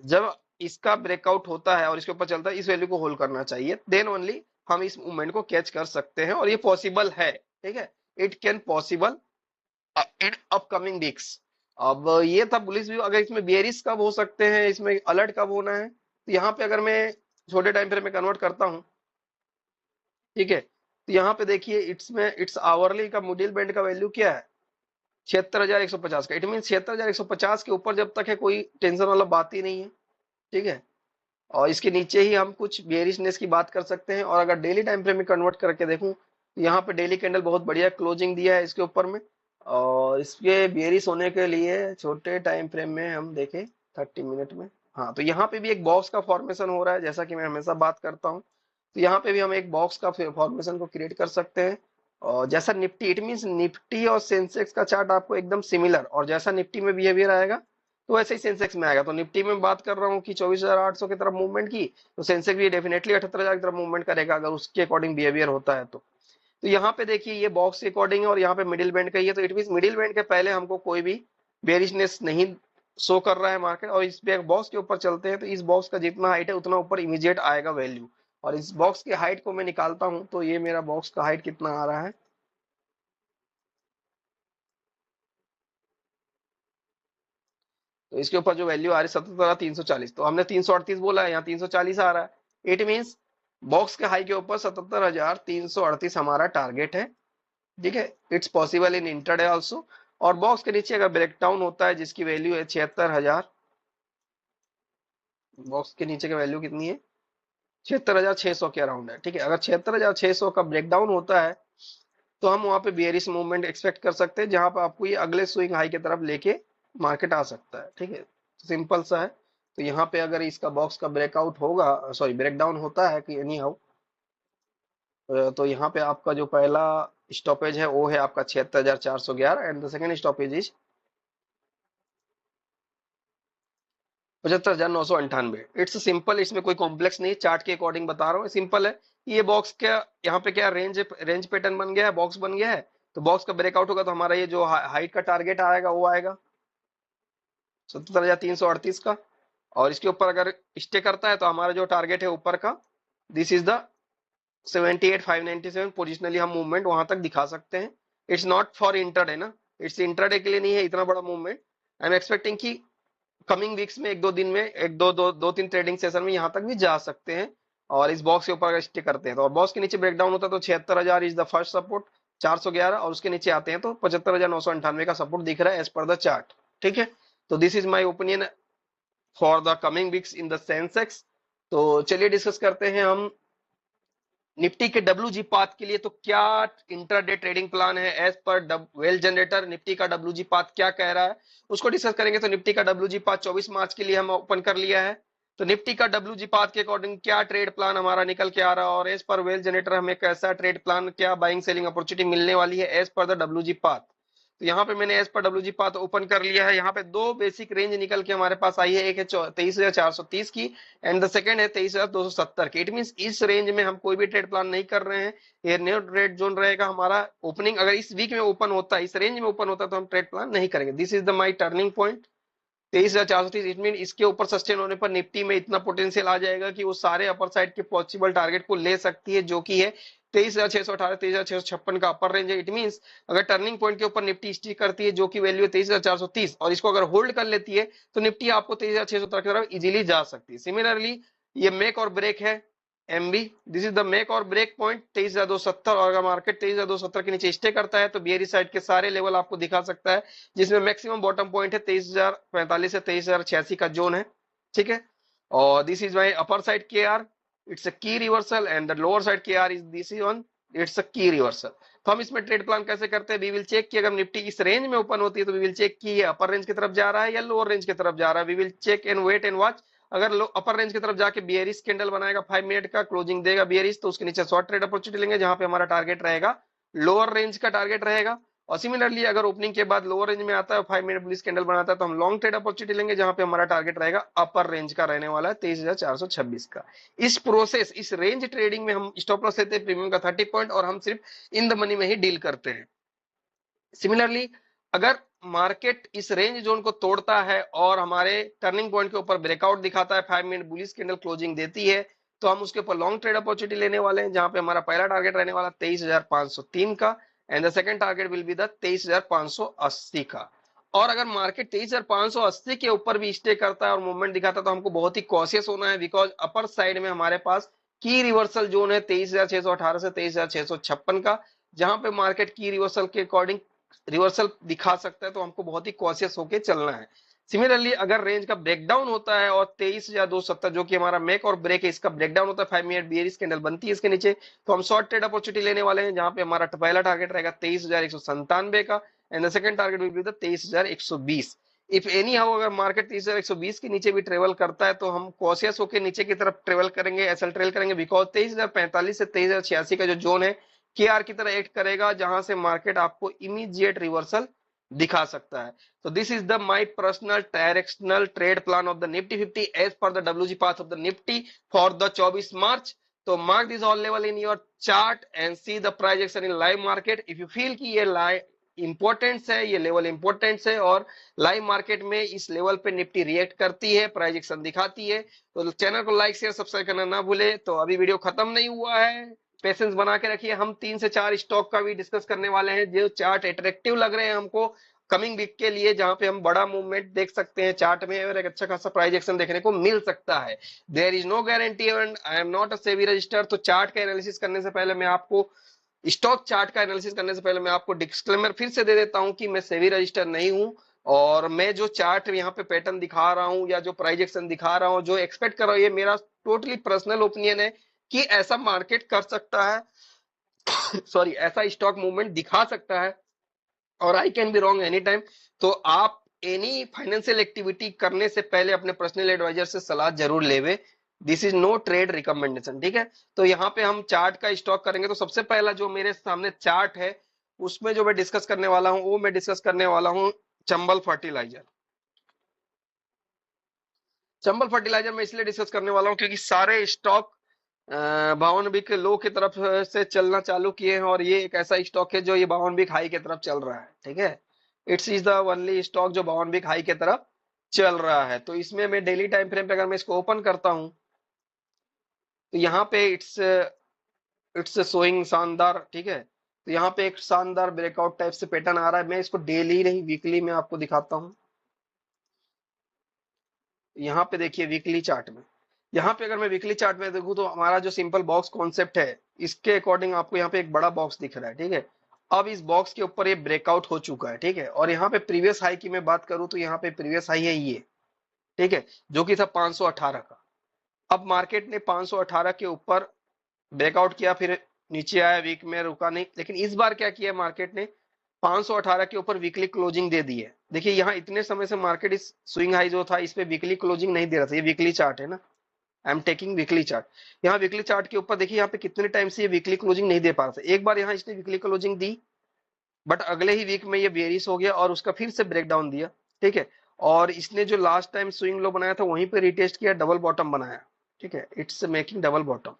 जब इसका ब्रेकआउट होता है और इसके ऊपर चलता है, इस वैल्यू को होल्ड करना चाहिए, देन ओनली हम इस मूवमेंट को कैच कर सकते हैं, और ये पॉसिबल है, ठीक है। It can possible in upcoming weeks. अब ये था बुलिश व्यू। अगर इसमें बेयरिश कब हो सकते हैं, इसमें अलर्ट कब होना है, तो यहाँ पे अगर मैं छोटे टाइम फ्रेम में कन्वर्ट करता हूँ, ठीक है, तो यहाँ पे देखिए इट्स आवरली का मिडिल बैंड का वैल्यू क्या है? 76,150 का। इट मीन 76,150 के ऊपर जब तक है, कोई टेंशन वाला बात ही नहीं है, ठीक है। और इसके नीचे ही हम कुछ बेयरिशनेस की बात कर सकते हैं। और अगर डेली टाइम फ्रेम में कन्वर्ट करके देखूं, तो यहाँ पे डेली कैंडल बहुत बढ़िया क्लोजिंग दिया है इसके ऊपर में। और इसके बेयरिश होने के लिए छोटे टाइम फ्रेम में हम देखें 30 मिनट में, हाँ, तो यहाँ पे भी एक बॉक्स का फॉर्मेशन हो रहा है, जैसा कि मैं हमेशा बात करता हूँ। तो यहाँ पे भी हम एक बॉक्स का फॉर्मेशन को क्रिएट कर सकते हैं। और जैसा निफ्टी, इट मीन निफ्टी और सेंसेक्स का चार्ट आपको एकदम सिमिलर, और जैसा निफ्टी में बिहेवियर आएगा, तो ऐसे ही सेंसेक्स में आएगा। तो निफ्टी में बात कर रहा हूँ कि 24,800 की तरफ मूवमेंट की, तो सेंसेक्स भी डेफिनेटली 78,000 की तरफ मूवमेंट करेगा, अगर उसके अकॉर्डिंग बिहेवियर होता है तो। तो यहाँ पे देखिए ये बॉक्स के अकॉर्डिंग है, और यहाँ पे मिडिल बैंड का ही है, तो इट मीन मिडिल बैंड के पहले हमको कोई भी बेरिशनेस नहीं शो कर रहा है मार्केट। और इस पे बॉक्स के ऊपर चलते हैं, तो इस बॉक्स का जितना हाइट है उतना ऊपर इमीडिएट आएगा वैल्यू। और इस बॉक्स की हाइट को मैं निकालता हूं, तो ये मेरा बॉक्स का हाइट कितना आ रहा है? तो इसके ऊपर जो वैल्यू आ रही है 77,340, तो हमने 338 बोला है, यहाँ 340 आ रहा है। इट मीन्स बॉक्स के हाई के ऊपर 77,338 हमारा टारगेट है। ठीक है, it's possible in intraday also. और बॉक्स के नीचे अगर ब्रेकडाउन होता है जिसकी वैल्यू है 76,000, बॉक्स के नीचे की वैल्यू कितनी है, 76,600 के अराउंड है। ठीक है, अगर 76,600 का ब्रेकडाउन होता है तो हम वहां पे बियरिश मूवमेंट एक्सपेक्ट कर सकते हैं, जहां पे आपको ये अगले स्विंग हाई की तरफ लेके मार्केट आ सकता है। ठीक है, सिंपल सा है। तो यहाँ पे अगर इसका बॉक्स का ब्रेकआउट होगा, सॉरी ब्रेकडाउन होता है कि एनी हाउ, तो यहाँ पे आपका जो पहला स्टॉपेज है वो है आपका 76,411 and the second stoppage is 75,998। It's simple, इसमें कोई कॉम्प्लेक्स नहीं, चार्ट के अकॉर्डिंग बता रहा हूँ, सिंपल है। ये बॉक्स क्या, यहाँ पे क्या रेंज रेंज पैटर्न बन गया है, बॉक्स बन गया है। तो बॉक्स का ब्रेकआउट होगा तो हमारा ये जो हाइट का टारगेट आएगा वो आएगा 77,338 का। और इसके ऊपर अगर स्टे करता है तो हमारा जो टारगेट है ऊपर का, दिस इज द 78,597। पोजिशनली हम मूवमेंट वहां तक दिखा सकते हैं। इट्स नॉट फॉर इंटरडे ना, इट्स इंटरडे के लिए नहीं है इतना बड़ा मूवमेंट। आई एम एक्सपेक्टिंग कि कमिंग वीक्स में एक दो दिन में एक दो दो दो तीन ट्रेडिंग सेशन में यहाँ तक भी जा सकते हैं। और इस बॉक्स के ऊपर अगर स्टे करते हैं तो, और बॉक्स के नीचे ब्रेकडाउन होता है तो 76,000 इज द फर्स्ट सपोर्ट, 411, और उसके नीचे आते हैं तो 75,998 का सपोर्ट दिख रहा है एज पर द चार्ट। ठीक है, तो this is my opinion for the coming weeks in the Sensex. तो चलिए डिस्कस करते हैं हम निफ्टी के डब्ल्यू पाथ के लिए। तो क्या इंटरडे ट्रेडिंग प्लान है as per wealth generator, Nifty का डब्ल्यू पाथ क्या कह रहा है उसको डिस्कस करेंगे। तो निफ्टी का डब्ल्यू पाथ 24 मार्च के लिए हम ओपन कर लिया है। तो निफ्टी का डब्ल्यू पाथ के अकॉर्डिंग क्या ट्रेड प्लान हमारा निकल के आ रहा है, और एज पर वेल जनरेटर हमें कैसा ट्रेड प्लान, क्या बाइंग सेलिंग अपॉर्चुनिटी मिलने वाली है as per the W path. तो यहाँ पे मैंने as per W path open कर लिया है। यहाँ पे दो बेसिक रेंज निकल के हमारे पास आई है, एक है 23,430 की एंड द सेकंड है 23,270 की। इट मींस इस रेंज में हम कोई भी ट्रेड प्लान नहीं कर रहे हैं। ये न्यू ट्रेड जोन रहेगा हमारा। ओपनिंग अगर इस वीक में ओपन होता है, इस रेंज में ओपन होता है तो हम ट्रेड प्लान नहीं करेंगे। This is the my turning point 23,430। It mean इसके ऊपर सस्टेन होने पर निफ्टी में इतना पोटेंशियल आ जाएगा कि वो सारे अपर साइड के पॉसिबल टारगेट को ले सकती है, जो कि है 23,618, 23,656 का अपर रेंज है। इट मींस अगर टर्निंग पॉइंट के ऊपर निफ्टी स्टिक करती है, जो कि वैल्यू है 23,430, और इसको अगर होल्ड कर लेती है तो निफ्टी आपको 23,600 की तरफ इजीली जा सकती है। सिमिलरली ये मेक और ब्रेक है MB, this is the make और ब्रेक पॉइंट 23,270। और अगर मार्केट 23,270 के नीचे स्टे करता है तो बियरी साइड के सारे लेवल आपको दिखा सकता है, जिसमें मैक्सिमम बॉटम पॉइंट है 23,045 से 23,086 का जोन है। ठीक है, और this is my upper side K R, it's a key reversal, and the lower side K R is this is one, it's a key reversal. तो हम इसमें ट्रेड प्लान कैसे करते हैं, वी विल चेक कि अगर निफ्टी इस range में ओपन होती है तो वी विल चेक कि ये अपर रेंज की तरफ जा रहा है या लोअर रेंज की तरफ जा रहा है। We will check and wait and watch. अगर अपर रेंज की तरफ जाके बियरिश कैंडल बनाएगा 5 मिनट का, क्लोजिंग देगा बियरिश, तो उसके नीचे शॉर्ट ट्रेड अपॉर्चुनिटी लेंगे, जहां पे हमारा टारगेट रहेगा लोअर रेंज का टारगेट रहेगा। और सिमिलरली अगर ओपनिंग के बाद लोअर रेंज में आता है 5 मिनट बुलिश कैंडल बनाता है तो हम लॉन्ग ट्रेड अपॉर्चुनिटी लेंगे, जहां पे हमारा टारगेट रहेगा अपर रेंज का रहने वाला है 23,426 का। इस प्रोसेस, इस रेंज ट्रेडिंग में हम स्टॉप लॉस लेते हैं प्रीमियम का 30 पॉइंट, और हम सिर्फ इन द मनी में ही डील करते हैं। सिमिलरली अगर मार्केट इस रेंज जोन को तोड़ता है और हमारे टर्निंग पॉइंट के ऊपर ब्रेकआउट दिखाता है, 5 मिनट बुलिश कैंडल क्लोजिंग देती है, तो हम उसके ऊपर लॉन्ग ट्रेड अपॉर्चुनिटी लेने वाले हैं, जहां पे हमारा पहला टारगेट रहने वाला 23,503 का and the second target will be the 23,580 का। और अगर मार्केट 23,580 के ऊपर भी स्टे करता है और मूवमेंट दिखाता है तो हमको बहुत ही कॉशियस होना है, बिकॉज अपर साइड में हमारे पास की रिवर्सल जोन है 23,618 से 23,656 का, जहां पे मार्केट की रिवर्सल के अकॉर्डिंग रिवर्सल दिखा सकता है, तो हमको बहुत ही कॉशियस होकर चलना है। सिमिलरली अगर रेंज का ब्रेकडाउन होता है और 23,270 जो कि हमारा मेक और ब्रेक है, इसका ब्रेकडाउन होता है 5 मिनट बियरिश कैंडल बनती है इसके नीचे, तो हम शॉर्ट ट्रेड अपॉर्चुनिटी लेने वाले हैं, जहां पे हमारा पहला टारगेट रहेगा 23,197 का and the second target will be the 23,120। If any how अगर मार्केट 23,120 के नीचे भी ट्रेवल करता है तो हम कॉशियस होकर नीचे की तरफ ट्रेवल करेंगे, एसएल ट्रेल करेंगे, बिकॉज 23,045 से 23,086 का जो जोन है के आर की तरह एक्ट करेगा, जहां से मार्केट आपको इमीडिएट रिवर्सल दिखा सकता है। तो this is the my personal directional trade plan of the Nifty 50 as per the WG path of the Nifty for the 24 March. तो mark this all level in your chart and see the price action in live market. If you feel कि ये live importance है, ये level importance है और live market में इस level पे निफ्टी रिएक्ट करती है, प्राइस एक्शन दिखाती है, तो चैनल को लाइक शेयर सब्सक्राइब करना ना भूले। तो अभी वीडियो खत्म नहीं हुआ है, पेशेंस बना के रखिए। हम 3 से 4 स्टॉक का भी डिस्कस करने वाले हैं जो चार्ट अट्रैक्टिव लग रहे हैं हमको कमिंग वीक के लिए, जहां पे हम बड़ा मूवमेंट देख सकते हैं चार्ट में और एक अच्छा खासा प्राइस एक्शन देखने को मिल सकता है। There is no guarantee and I am not a SEBI register. तो चार्ट का एनालिसिस करने से पहले मैं आपको स्टॉक चार्ट का एनालिसिस करने से पहले मैं आपको डिस्क्लेमर फिर से दे देता हूं कि मैं सेबी रजिस्टर नहीं हूं, और मैं जो चार्ट यहाँ पे पैटर्न दिखा रहा हूं या जो प्राइस एक्शन दिखा रहा हूं, जो एक्सपेक्ट कर रहा हूं, ये मेरा टोटली पर्सनल ओपिनियन है कि ऐसा मार्केट कर सकता है, सॉरी ऐसा स्टॉक मूवमेंट दिखा सकता है, और I can be wrong any time. तो आप एनी फाइनेंशियल एक्टिविटी करने से पहले अपने पर्सनल एडवाइजर से सलाह जरूर लेवे। This is no trade recommendation, ठीक है। तो यहाँ पे हम चार्ट का स्टॉक करेंगे, तो सबसे पहला जो मेरे सामने चार्ट है उसमें जो मैं डिस्कस करने वाला हूँ, वो मैं डिस्कस करने वाला हूँ चंबल फर्टिलाइजर। चंबल फर्टिलाइजर में इसलिए डिस्कस करने वाला हूँ क्योंकि सारे स्टॉक बावन बिक लो की तरफ से चलना चालू किए हैं, और ये एक ऐसा स्टॉक है जो ये बावन बिक हाई की तरफ चल रहा है, ठीक है। It's is the only stock जो बावन बिक हाई की तरफ चल रहा है। तो इसमें मैं डेली टाइम फ्रेम पे अगर मैं इसको ओपन करता हूं, तो यहाँ पे इट्स इट्स शोइंग शानदार, ठीक है। तो यहाँ पे एक शानदार ब्रेकआउट टाइप से पैटर्न आ रहा है। मैं इसको डेली नहीं वीकली में आपको दिखाता हूँ। यहाँ पे देखिए वीकली चार्ट में, यहाँ पे अगर मैं वीकली चार्ट में देखूं तो हमारा जो सिंपल बॉक्स कॉन्सेप्ट है, इसके अकॉर्डिंग आपको यहाँ पे एक बड़ा बॉक्स दिख रहा है, ठीक है। अब इस बॉक्स के ऊपर ये ब्रेकआउट हो चुका है, ठीक है। और यहाँ पे प्रीवियस हाई की मैं बात करूं तो यहाँ पे प्रीवियस हाई है ये, ठीक है, जो कि था 518 का। अब मार्केट ने 518 के ऊपर ब्रेकआउट किया, फिर नीचे आया, वीक में रुका नहीं, लेकिन इस बार क्या किया मार्केट ने, 518 के ऊपर वीकली क्लोजिंग दे दी है। देखिए यहाँ इतने समय से मार्केट इस स्विंग हाई जो था इस पे वीकली क्लोजिंग नहीं दे रहा था। ये वीकली चार्ट है ना, I am taking weekly chart. यहाँ वीकली चार्ट के ऊपर देखिए यहाँ पे कितने टाइम से ये वीकली क्लोजिंग नहीं दे पा रहा था। एक बार यहाँ इसने वीकली क्लोजिंग दी, बट अगले ही वीक में ये बेरिश हो गया और उसका फिर से ब्रेक डाउन दिया, ठीक है। और इसने जो लास्ट टाइम स्विंग लो बनाया था वहीं पे रिटेस्ट किया, डबल बॉटम बनाया, ठीक है। It's making double bottom.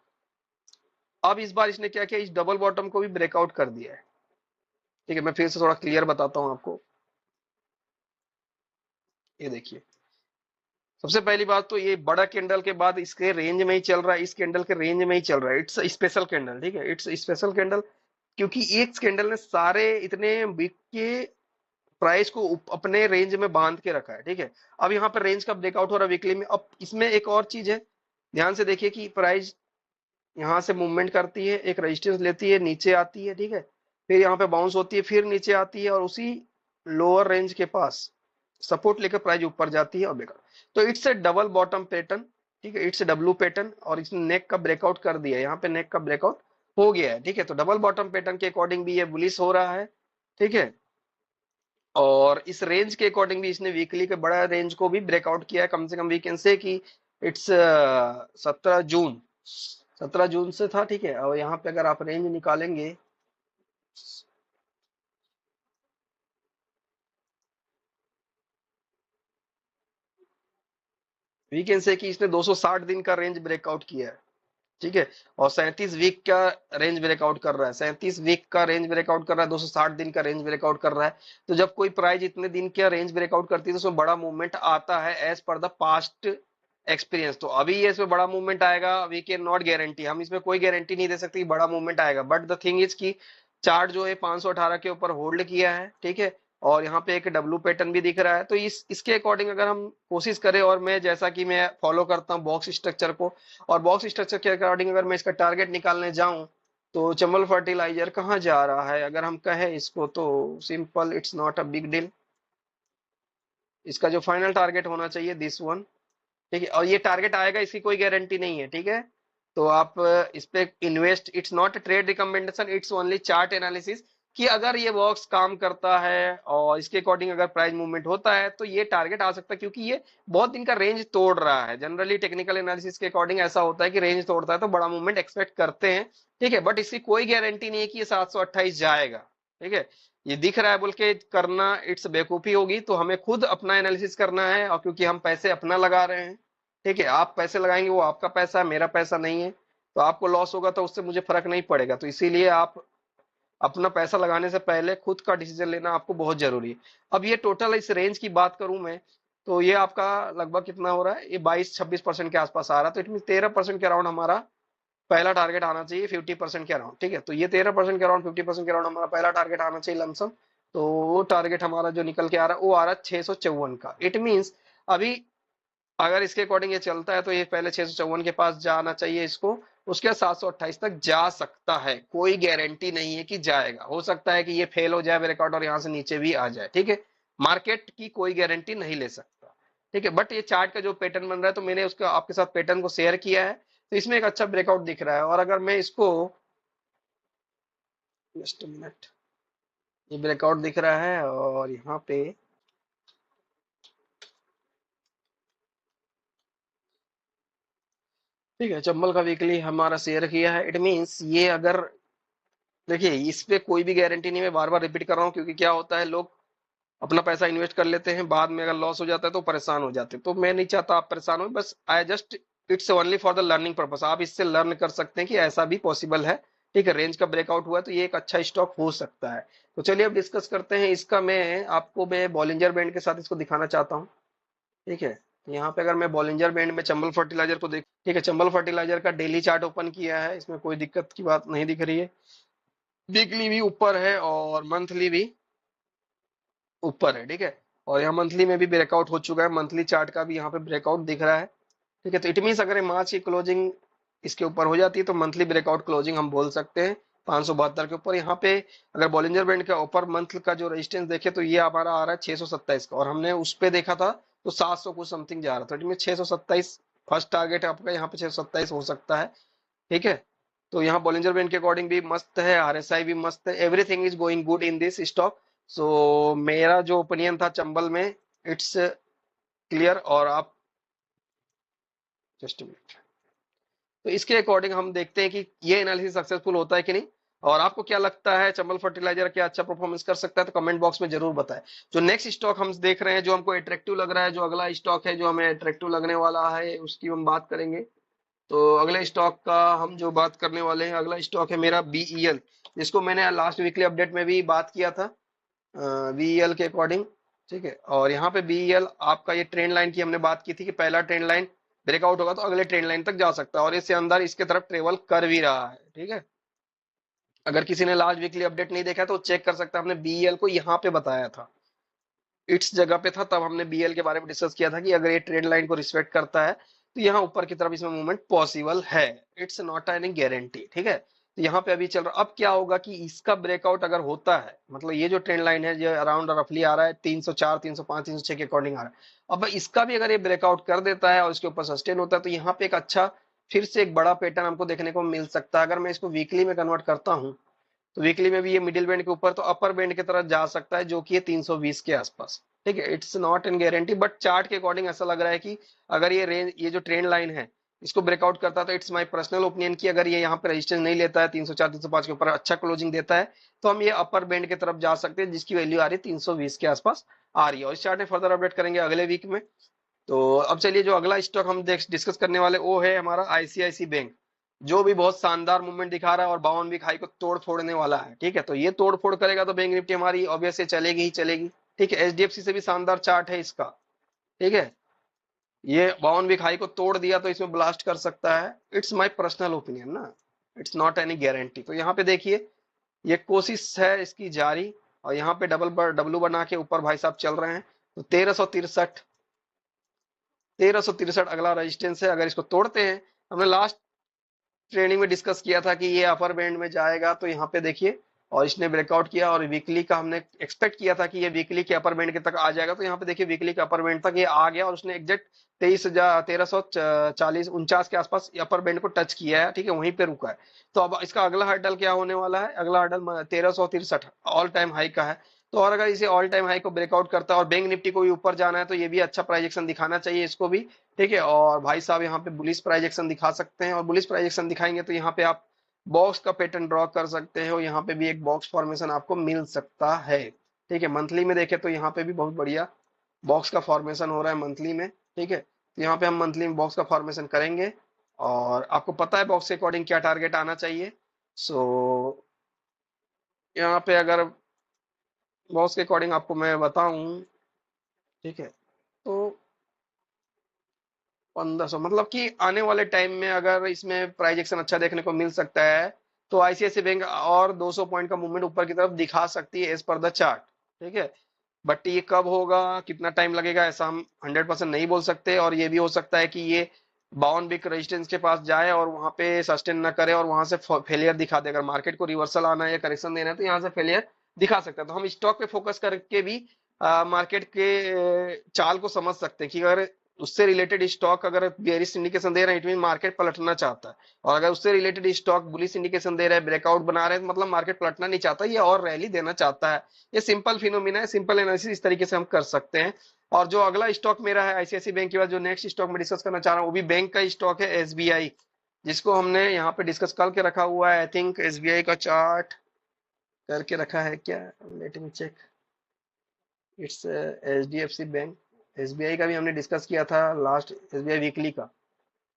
अब इस बार इसने क्या किया, इस डबल बॉटम को भी ब्रेकआउट कर दिया है, ठीक है। मैं फिर से थोड़ा क्लियर बताता हूँ आपको। ये देखिए, सबसे पहली बात तो ये बड़ा कैंडल के बाद इसके रेंज में ही चल रहा है, इस कैंडल के रेंज में ही चल रहा है। इट्स स्पेशल कैंडल, ठीक है, इट्स स्पेशल कैंडल, क्योंकि एक कैंडल ने सारे इतने बिग के प्राइस को अपने रेंज में बांध के रखा है, ठीक है। अब यहाँ पर रेंज का ब्रेकआउट हो रहा है वीकली में। अब इसमें एक और चीज है, ध्यान से देखिए कि प्राइस यहाँ से मूवमेंट करती है, एक रेजिस्टेंस लेती है, नीचे आती है, ठीक है, फिर यहाँ पे बाउंस होती है, फिर नीचे आती है, और उसी लोअर रेंज के पास सपोर्ट लेकर प्राइस ऊपर जाती है और बेकार। तो it's A double bottom pattern, ठीक है, इट्स डब्लू पैटर्न, और इसने नेक का ब्रेकआउट कर दिया है, यहाँ पे नेक का ब्रेकआउट हो गया है, ठीक है। तो डबल बॉटम पैटर्न के अकॉर्डिंग भी ये बुलिश हो रहा है, ठीक है। और इस रेंज के अकॉर्डिंग भी इसने वीकली के बड़ा रेंज को भी ब्रेकआउट किया है। कम से कम वी कैन से कि इट्स 17 जून, 17 जून से था, ठीक है। और यहाँ पे अगर आप रेंज निकालेंगे, वी कैन से कि इसने 260 दिन का रेंज ब्रेकआउट किया है, ठीक है। और 37 वीक का रेंज ब्रेकआउट कर रहा है, 37 वीक का रेंज ब्रेकआउट कर रहा है, 260 दिन का रेंज ब्रेकआउट कर रहा है। तो जब कोई प्राइस इतने दिन का रेंज ब्रेकआउट करती है तो उसमें बड़ा मूवमेंट आता है as per the past experience. तो अभी ये इसमें बड़ा मूवमेंट आएगा, वी कैन नॉट गारंटी, हम इसमें कोई गारंटी नहीं दे सकते कि बड़ा मूवमेंट आएगा। बट द थिंग इज की चार्ट जो है 518 के ऊपर होल्ड किया है, ठीक है। और यहाँ पे एक डब्लू पैटर्न भी दिख रहा है। तो इसके अकॉर्डिंग अगर हम कोशिश करें, और मैं जैसा कि मैं फॉलो करता हूँ बॉक्स स्ट्रक्चर को, और बॉक्स स्ट्रक्चर के अकॉर्डिंग अगर मैं इसका टारगेट निकालने जाऊं, तो चंबल फर्टिलाइजर कहाँ जा रहा है अगर हम कहें इसको, तो simple, it's not a big deal. इसका जो फाइनल टारगेट होना चाहिए दिस वन, ठीक है। और ये टारगेट आएगा, इसकी कोई गारंटी नहीं है, ठीक है। तो आप इस पे invest, it's not trade recommendation, it's only chart analysis, कि अगर ये बॉक्स काम करता है और इसके अकॉर्डिंग अगर प्राइस मूवमेंट होता है तो ये टारगेट आ सकता है, क्योंकि ये बहुत दिन का रेंज तोड़ रहा है। जनरली टेक्निकल एनालिसिस के अकॉर्डिंग ऐसा होता है कि रेंज तोड़ता है तो बड़ा मूवमेंट एक्सपेक्ट करते हैं, ठीक है। बट इसकी कोई गारंटी नहीं है कि ये 728 जाएगा, ठीक है। ये दिख रहा है बोल के करना इट्स बेवकूफी होगी। तो हमें खुद अपना एनालिसिस करना है, और क्योंकि हम पैसे अपना लगा रहे हैं, ठीक है। आप पैसे लगाएंगे, वो आपका पैसा है, मेरा पैसा नहीं है। तो आपको लॉस होगा तो उससे मुझे फर्क नहीं पड़ेगा। तो इसीलिए आप अपना पैसा लगाने से पहले खुद का डिसीजन लेना आपको बहुत जरूरी है। अब ये टोटल इस रेंज की बात करूं मैं, तो ये आपका लगभग कितना हो रहा है, ये 22-26% के आसपास आ रहा है। तो इट मीन 13% के अराउंड हमारा पहला टारगेट आना चाहिए, 50% के अराउंड, ठीक है। तो ये 13% के अराउंड, 50% के अराउंड हमारा पहला टारगेट आना चाहिए लमसम। तो वो टारगेट हमारा जो निकल के आ रहा है वो आ रहा है 654 का। इट मीन्स अभी अगर इसके अकॉर्डिंग ये चलता है तो ये पहले 654 के पास जाना चाहिए इसको, उसके बाद 728 तक जा सकता है, कोई गारंटी नहीं है कि जाएगा, हो सकता है कि ये फेल हो जाए ब्रेकआउट और यहाँ से नीचे भी आ जाए, ठीक है। मार्केट की कोई गारंटी नहीं ले सकता, ठीक है। बट ये चार्ट का जो पैटर्न बन रहा है, तो मैंने उसका आपके साथ पैटर्न को शेयर किया है, तो इसमें एक अच्छा ब्रेकआउट दिख रहा है। और अगर मैं इसको, जस्ट मिनट, ये ब्रेकआउट दिख रहा है और यहाँ पे, ठीक है, चंबल का वीकली हमारा शेयर किया है। इट मींस ये अगर, देखिए इस पे कोई भी गारंटी नहीं, मैं बार बार रिपीट कर रहा हूँ, क्योंकि क्या होता है लोग अपना पैसा इन्वेस्ट कर लेते हैं, बाद में अगर लॉस हो जाता है तो परेशान हो जाते हैं। तो मैं नहीं चाहता आप परेशान हो, बस I just, it's only for the learning purpose, आप इससे लर्न कर सकते हैं कि ऐसा भी पॉसिबल है, ठीक है। रेंज का ब्रेकआउट हुआ तो ये एक अच्छा स्टॉक हो सकता है। तो चलिए अब डिस्कस करते हैं इसका। मैं बॉलिंजर बैंड के साथ इसको दिखाना चाहता हूँ, ठीक है। यहाँ पे अगर मैं बॉलिंजर बैंड में चंबल फर्टिलाइजर को देख, ठीक है, चंबल फर्टिलाइजर का डेली चार्ट ओपन किया है, इसमें कोई दिक्कत की बात नहीं दिख रही है। वीकली भी ऊपर है और मंथली भी ऊपर है, ठीक है। और यहाँ मंथली में भी ब्रेकआउट हो चुका है, मंथली चार्ट का भी यहाँ पे ब्रेकआउट दिख रहा है, ठीक है। तो इट मीन्स अगर ये मार्च की क्लोजिंग इसके ऊपर हो जाती है तो मंथली ब्रेकआउट क्लोजिंग हम बोल सकते हैं 572 के ऊपर। यहाँ पे अगर बॉलिंजर बैंड के ऊपर मंथ का जो रेजिस्टेंस देखे तो ये हमारा आ रहा है 627 का, और हमने उस पे देखा था तो 700 कुछ समथिंग जा रहा था। इट मीन 627 फर्स्ट टारगेट है आपका, यहाँ पे 627 हो सकता है, ठीक है। तो यहाँ बॉलिंजर बैंड के अकॉर्डिंग भी मस्त है, आरएसआई भी मस्त है, everything is going good in this stock. So मेरा जो ओपिनियन था चंबल में, इट्स क्लियर। और आप, जस्ट मिनट, तो इसके अकॉर्डिंग हम देखते हैं कि ये एनालिसिस सक्सेसफुल होता है कि नहीं। और आपको क्या लगता है चंबल फर्टिलाइजर क्या अच्छा परफॉर्मेंस कर सकता है, तो कमेंट बॉक्स में जरूर बताएं। जो नेक्स्ट स्टॉक हम देख रहे हैं, जो हमको अट्रैक्टिव लग रहा है, जो अगला स्टॉक है जो हमें अट्रैक्टिव लगने वाला है, उसकी हम बात करेंगे। तो अगले स्टॉक का हम जो बात करने वाले हैं, अगला स्टॉक है मेरा बीईएल, जिसको मैंने लास्ट वीकली अपडेट में भी बात किया था बीईएल के अकॉर्डिंग, ठीक है। और यहाँ पे बीईएल आपका, ये ट्रेंड लाइन की हमने बात की थी कि पहला ट्रेंड लाइन ब्रेकआउट होगा तो अगले ट्रेंड लाइन तक जा सकता है, और इससे अंदर इसके तरफ ट्रेवल कर भी रहा है, ठीक है। अगर किसी ने लास्ट वीकली अपडेट नहीं देखा तो चेक कर सकता है, हमने बीईएल को यहाँ पे बताया था, इट्स जगह पे था, तब हमने बीएल के बारे में डिस्कस किया था कि अगर ये ट्रेंड लाइन को रिस्पेक्ट करता है तो यहाँ ऊपर की तरफ इसमें मूवमेंट पॉसिबल है, इट्स नॉट एनी गारंटी, ठीक है। तो यहाँ पे अभी चल रहा, अब क्या होगा कि इसका ब्रेकआउट अगर होता है, मतलब ये जो ट्रेंड लाइन है जो अराउंड रफली आ रहा है 304 305 306 के अकॉर्डिंग आ रहा है, अब इसका भी अगर ये ब्रेकआउट कर देता है और इसके ऊपर सस्टेन होता है तो यहाँ पे एक अच्छा, फिर से एक बड़ा पैटर्न हमको देखने को मिल सकता है। अगर मैं इसको वीकली में कन्वर्ट करता हूँ तो वीकली में भी ये मिडिल बैंड के ऊपर तो अपर बैंड की तरफ जा सकता है, जो कि है 320 के आसपास, ठीक है। It's not in guarantee, but chart के अकॉर्डिंग ऐसा लग रहा है कि अगर ये रेंज, ये जो ट्रेंड लाइन है इसको ब्रेकआउट करता है तो इट्स माय पर्सनल ओपिनियन कि अगर ये यहाँ पे रेजिस्टेंस नहीं लेता है 304 305 के ऊपर अच्छा क्लोजिंग देता है तो हम ये अपर बैंड की तरफ जा सकते हैं, जिसकी वैल्यू आ रही है 320 के आसपास आ रही है। और इस चार्ट में फर्दर अपडेट करेंगे अगले वीक में। तो अब चलिए जो अगला स्टॉक हम डिस्कस करने वाले वो है हमारा आईसीआईसी बैंक, जो भी बहुत शानदार मूवमेंट दिखा रहा है और 52 वीक हाई को तोड़ फोड़ने वाला है, ठीक है। तो ये तोड़ फोड़ करेगा तो बैंक निफ्टी हमारी ऑब्वियसली चलेगी ही चलेगी, ठीक है। एचडीएफसी से भी शानदार चार्ट है इसका, ठीक है। ये 52 वीक हाई को तोड़ दिया तो इसमें ब्लास्ट कर सकता है, इट्स माय पर्सनल ओपिनियन ना, इट्स नॉट एनी गारंटी। तो यहाँ पे देखिए ये कोशिश है इसकी जारी, और यहाँ पे डब्लू बना के ऊपर भाई साहब चल रहे हैं। तो 1363 अगला रेजिस्टेंस है, अगर इसको तोड़ते हैं, हमने लास्ट ट्रेनिंग में डिस्कस किया था कि ये अपर बैंड में जाएगा, तो यहाँ पे देखिए, और इसने ब्रेकआउट किया, और वीकली का हमने एक्सपेक्ट किया था कि ये वीकली के अपर बैंड के तक आ जाएगा, तो यहाँ पे देखिए वीकली के अपर बैंड तक ये आ गया, और उसने एग्जैक्ट 1340 49 के आसपास अपर बैंड को टच किया है, ठीक है, वहीं पे रुका है। तो अब इसका अगला हर्डल क्या होने वाला है, अगला हर्डल 1363 ऑल टाइम हाई का है। तो और अगर इसे ऑल टाइम हाई को ब्रेकआउट करता है और बैंक निफ्टी को भी ऊपर जाना है तो ये भी अच्छा प्राइजेक्शन दिखाना चाहिए इसको भी, ठीक है। और भाई साहब यहाँ पे बुलिश प्राइजेक्शन दिखा सकते हैं, और बुलिश प्राइजेक्शन दिखाएंगे तो यहाँ पे आप बॉक्स का पैटर्न ड्रॉ कर सकते हैं, और यहाँ पे भी एक बॉक्स फॉर्मेशन आपको मिल सकता है, ठीक है। मंथली में देखें तो यहाँ पे भी बहुत बढ़िया बॉक्स का फॉर्मेशन हो रहा है मंथली में, ठीक है। तो यहाँ पे हम मंथली में बॉक्स का फॉर्मेशन करेंगे, और आपको पता है बॉक्स के अकॉर्डिंग क्या टारगेट आना चाहिए। सो यहाँ पे अगर बॉक्स के अकॉर्डिंग आपको मैं बताऊं, ठीक है, तो 1500, मतलब कि आने वाले टाइम में अगर इसमें प्राइस एक्शन अच्छा देखने को मिल सकता है तो आईसीआईसी बैंक और 200 पॉइंट का मूवमेंट ऊपर की तरफ दिखा सकती है एज पर द चार्ट, ठीक है। बट ये कब होगा, कितना टाइम लगेगा, ऐसा हम 100% नहीं बोल सकते, और ये भी हो सकता है कि ये 52 वीक रेजिस्टेंस के पास जाए और वहां पे सस्टेन ना करे और वहां से फेलियर दिखा दे, अगर मार्केट को रिवर्सल आना है या करेक्शन देना है तो यहाँ से फेलियर दिखा सकता है। तो हम स्टॉक पे फोकस करके भी मार्केट के चाल को समझ सकते हैं कि अगर उससे रिलेटेड स्टॉक अगर बेयरिश इंडिकेशन दे रहे हैं, इट मीन मार्केट पलटना चाहता है, और अगर उससे रिलेटेड स्टॉक बुलिश इंडिकेशन दे रहे हैं, ब्रेकआउट बना रहे हैं, तो मतलब मार्केट पलटना नहीं चाहता, ये और रैली देना चाहता है। ये सिंपल फिनोमिना है, सिंपल एनालिसिस इस तरीके से हम कर सकते हैं। और जो अगला स्टॉक मेरा है आईसीआईसी बैंक के बाद जो नेक्स्ट स्टॉक में डिस्कस करना चाह रहा हूँ वो भी बैंक का स्टॉक है, एसबीआई, जिसको हमने यहाँ पे डिस्कस करके रखा हुआ है। आई थिंक एसबीआई का चार्ट करके रखा है क्या, let me check. It's H D F C bank. SBI का भी हमने डिस्कस किया था लास्ट, एसबीआई वीकली का।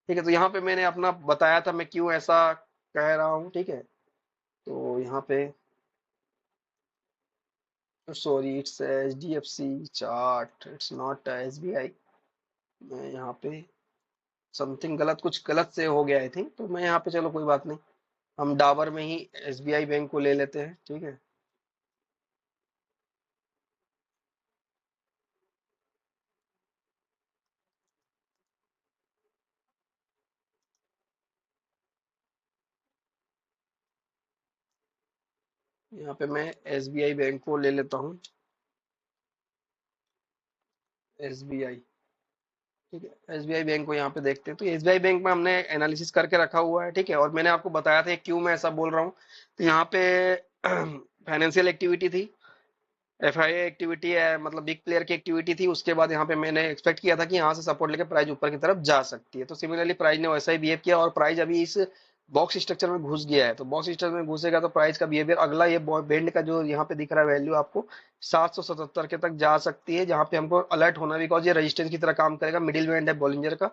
ठीक है, तो यहाँ पे मैंने अपना बताया था मैं क्यों ऐसा कह रहा हूँ। ठीक है, तो यहाँ पे sorry, it's H D F C chart, it's not S B I. मैं यहाँ पे समथिंग गलत, कुछ गलत से हो गया आई थिंक, तो मैं यहाँ पे, चलो कोई बात नहीं, हम डाबर में ही एसबीआई बैंक को ले लेते हैं। ठीक है, यहाँ पे मैं एसबीआई बैंक को ले लेता हूँ, एसबीआई। ठीक है, एसबीआई बैंक को यहाँ पे देखते हैं। तो एसबीआई बैंक में हमने एनालिसिस करके रखा हुआ है। ठीक है, और मैंने आपको बताया था क्यों मैं ऐसा बोल रहा हूँ। तो यहाँ पे फाइनेंशियल एक्टिविटी थी, एफआईए एक्टिविटी है, मतलब बिग प्लेयर की एक्टिविटी थी। उसके बाद यहाँ पे मैंने एक्सपेक्ट किया था कि यहाँ से सपोर्ट लेके प्राइस ऊपर की तरफ जा सकती है, तो सिमिलरली प्राइस ने वैसा ही बिहेव किया और प्राइस अभी इस बॉक्स स्ट्रक्चर में घुस गया है। तो बॉक्स स्ट्रक्चर में घुसेगा तो प्राइस का बिहेवियर अगला ये बेंड का जो यहाँ पे दिख रहा है वैल्यू आपको 777 के तक जा सकती है, जहाँ पे हमको अलर्ट होना, बिकॉज ये रेजिस्टेंस की तरह काम करेगा, मिडिल बैंड है बॉलिंजर का।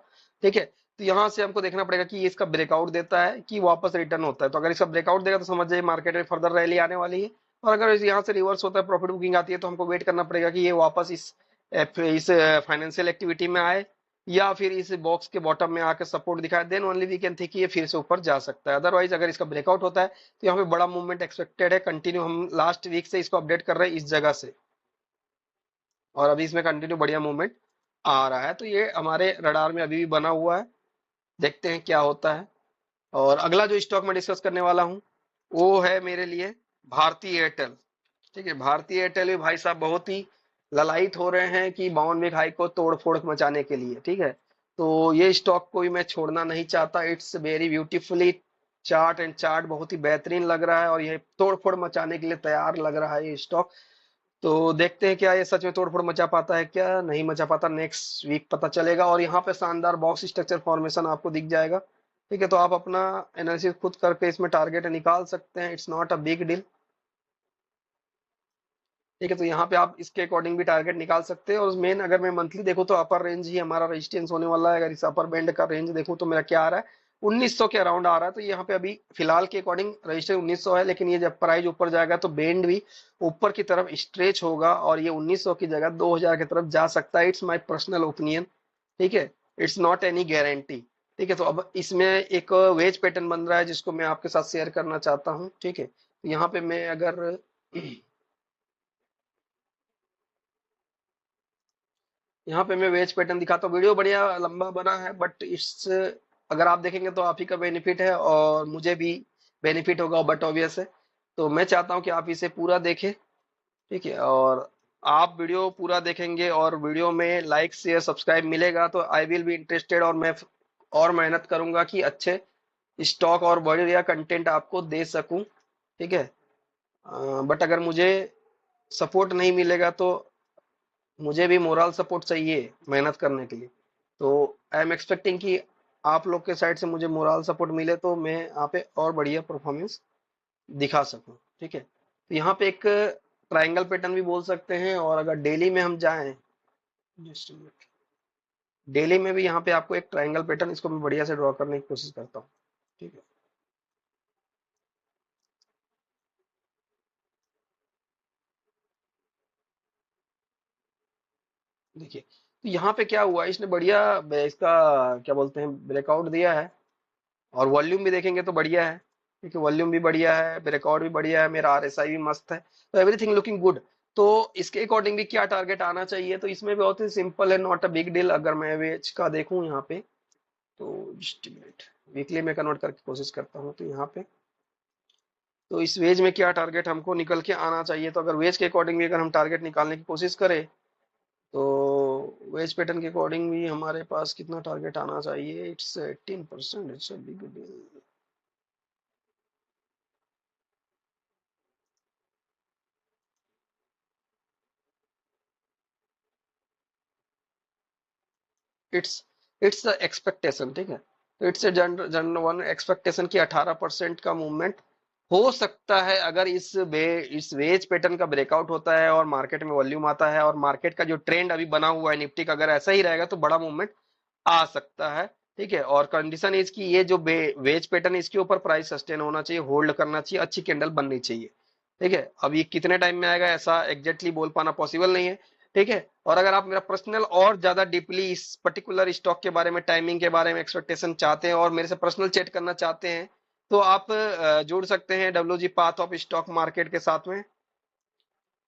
ठीक है, तो यहाँ से हमको देखना पड़ेगा कि ये इसका ब्रेकआउट देता है कि वापस रिटर्न होता है। तो अगर इसका ब्रेकआउट देगा तो समझ जाइए मार्केट में फर्दर रैली आने वाली है, और अगर यहाँ से रिवर्स होता है, प्रॉफिट बुकिंग आती है, तो हमको वेट करना पड़ेगा कि ये वापस इस फाइनेंशियल एक्टिविटी में आए या फिर इस बॉक्स के बॉटम में आकर सपोर्ट दिखाए, then only we can think ये फिर से ऊपर जा सकता है। अदरवाइज अगर इसका ब्रेकआउट होता है तो यहाँ पे बड़ा मूवमेंट एक्सपेक्टेड है कंटिन्यू। हम लास्ट वीक से इसको अपडेट कर रहे हैं इस जगह से, और अभी इसमें कंटिन्यू बढ़िया मूवमेंट आ रहा है, तो ये हमारे रडार में अभी भी बना हुआ है। देखते हैं क्या होता है। और अगला जो स्टॉक मैं डिस्कस करने वाला हूँ वो है मेरे लिए भारती एयरटेल। ठीक है, भारतीय एयरटेल भी भाई साहब बहुत ही ललायित हो रहे हैं कि 52 हाई को तोड़ फोड़ मचाने के लिए। ठीक है, तो ये स्टॉक को भी मैं छोड़ना नहीं चाहता। It's very beautifully chart and chart बहुत ही बेहतरीन लग रहा है, और ये तोड़ फोड़ मचाने के लिए तैयार लग रहा है ये स्टॉक। तो देखते हैं क्या ये सच में तोड़ फोड़ मचा पाता है, क्या नहीं मचा पाता, नेक्स्ट वीक पता चलेगा। और यहाँ पे शानदार बॉक्स स्ट्रक्चर फॉर्मेशन आपको दिख जाएगा। ठीक है, तो आप अपना एनालिसिस खुद करके इसमें टारगेट निकाल सकते हैं, it's not a big deal. ठीक है, तो यहाँ पे आप इसके अकॉर्डिंग भी टारगेट निकाल सकते हैं। और मेन अगर मैं मंथली देखूँ तो अपर रेंज ही हमारा रेजिस्टेंस होने वाला है। अगर इस अपर बैंड का रेंज देखूँ तो मेरा क्या आ रहा है, 1900 के अराउंड आ रहा है। तो यहाँ पे अभी फिलहाल के अकॉर्डिंग रजिस्टर 1900 है, लेकिन ये जब प्राइस ऊपर जाएगा तो बैंड भी ऊपर की तरफ स्ट्रेच होगा और ये 1900 की जगह 2000 की तरफ जा सकता है। It's my personal opinion. ठीक है, इट्स नॉट एनी गारंटी। ठीक है, तो अब इसमें एक वेज पैटर्न बन रहा है जिसको मैं आपके साथ शेयर करना चाहता हूँ। ठीक है, तो यहाँ पे मैं अगर यहाँ पे मैं वेज पैटर्न दिखाता हूँ। वीडियो बढ़िया लंबा बना है, बट इस अगर आप देखेंगे तो आप ही का बेनिफिट है और मुझे भी बेनिफिट होगा, बट ऑब्वियस है। तो मैं चाहता हूँ कि आप इसे पूरा देखें। ठीक है, और आप वीडियो पूरा देखेंगे और वीडियो में लाइक शेयर सब्सक्राइब मिलेगा तो आई विल बी इंटरेस्टेड, और मैं और मेहनत करूंगा कि अच्छे स्टॉक और बढ़िया कंटेंट आपको दे सकूं। ठीक है, बट अगर मुझे सपोर्ट नहीं मिलेगा तो मुझे भी मोरल सपोर्ट चाहिए मेहनत करने के लिए। तो आई एम एक्सपेक्टिंग कि आप लोग के साइड से मुझे मोरल सपोर्ट मिले तो मैं यहाँ पे और बढ़िया परफॉर्मेंस दिखा सकूं। ठीक है, तो यहाँ पे एक ट्रायंगल पैटर्न भी बोल सकते हैं, और अगर डेली में हम जाएं, जस्ट मिनट, डेली में भी यहाँ पे आपको एक ट्रायंगल पैटर्न, इसको मैं बढ़िया से ड्रॉ करने की कोशिश करता हूँ। ठीक है, देखिए, तो यहाँ पे क्या हुआ, इसने बढ़िया इसका क्या बोलते हैं ब्रेकआउट दिया है, और वॉल्यूम भी देखेंगे तो बढ़िया है। ठीक है, वॉल्यूम भी बढ़िया है, रिकॉर्ड भी बढ़िया है, मेरा आरएसआई भी मस्त है, तो एवरीथिंग लुकिंग गुड। तो इसके अकॉर्डिंग भी क्या टारगेट आना चाहिए, तो इसमें बहुत ही सिंपल है, नॉट अ बिग डील। अगर मैं वेज का देखूं यहाँ पे तो जस्ट मिनट, वीकली में कन्वर्ट करके कोशिश करता हूँ। तो यहाँ पे तो इस वेज में क्या टारगेट हमको निकल के आना चाहिए, तो अगर वेज के अकॉर्डिंग भी अगर हम टारगेट निकालने की कोशिश करें तो वेज पैटर्न के अकॉर्डिंग भी हमारे पास कितना टारगेट आना चाहिए, it's 18%, it's a big deal. It's it's the expectation, ठीक है। तो it's general general one expectation की 18% का मूवमेंट हो सकता है अगर इस वेज पैटर्न का ब्रेकआउट होता है और मार्केट में वॉल्यूम आता है और मार्केट का जो ट्रेंड अभी बना हुआ है निफ्टी का अगर ऐसा ही रहेगा तो बड़ा मूवमेंट आ सकता है, ठीक है। और कंडीशन इसकी ये जो वेज पैटर्न इसके ऊपर प्राइस सस्टेन होना चाहिए, होल्ड करना चाहिए, अच्छी कैंडल बननी चाहिए, ठीक है। अब ये कितने टाइम में आएगा ऐसा एग्जैक्टली बोल पाना पॉसिबल नहीं है, ठीक है। और अगर आप मेरा पर्सनल और ज्यादा डीपली इस पर्टिकुलर स्टॉक के बारे में, टाइमिंग के बारे में एक्सपेक्टेशन चाहते हैं और मेरे से पर्सनल चैट करना चाहते हैं तो आप जुड़ सकते हैं W G path of stock market के साथ में,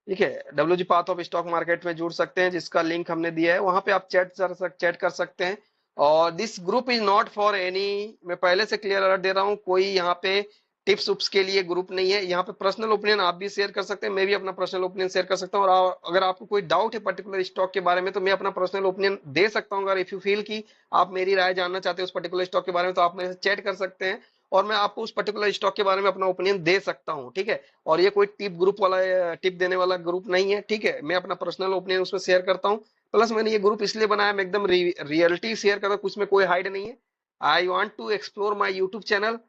ठीक है। W G path of stock market में जुड़ सकते हैं, जिसका लिंक हमने दिया है, वहां पे आप चैट कर सकते हैं। और this group is not for any, मैं पहले से क्लियर अलर्ट दे रहा हूँ, कोई यहाँ पे टिप्स उप्स के लिए ग्रुप नहीं है। यहाँ पे पर्सनल ओपिनियन आप भी शेयर कर सकते हैं, मैं भी अपना पर्सनल ओपिनियन शेयर कर सकता हूँ। और अगर आपको कोई डाउट है पर्टिकुलर स्टॉक के बारे में तो मैं अपना पर्सनल ओपिनियन दे सकता हूँ। अगर इफ यू फील कि आप मेरी राय जानना चाहते हैं उस पर्टिकुलर स्टॉक के बारे में तो आप मेरे से चैट कर सकते हैं और मैं आपको उस पर्टिकुलर स्टॉक के बारे में अपना ओपिनियन दे सकता हूँ, ठीक है। और ये कोई टिप ग्रुप वाला, टिप देने वाला ग्रुप नहीं है, ठीक है। मैं अपना पर्सनल ओपिनियन उसमें शेयर करता हूँ। प्लस मैंने ये ग्रुप इसलिए बनाया, मैं एकदम रियलिटी शेयर करता हूँ, कुछ में कोई हाइड नहीं है। I want to explore my YouTube channel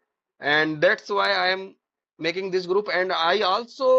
and that's why I am making this group and I also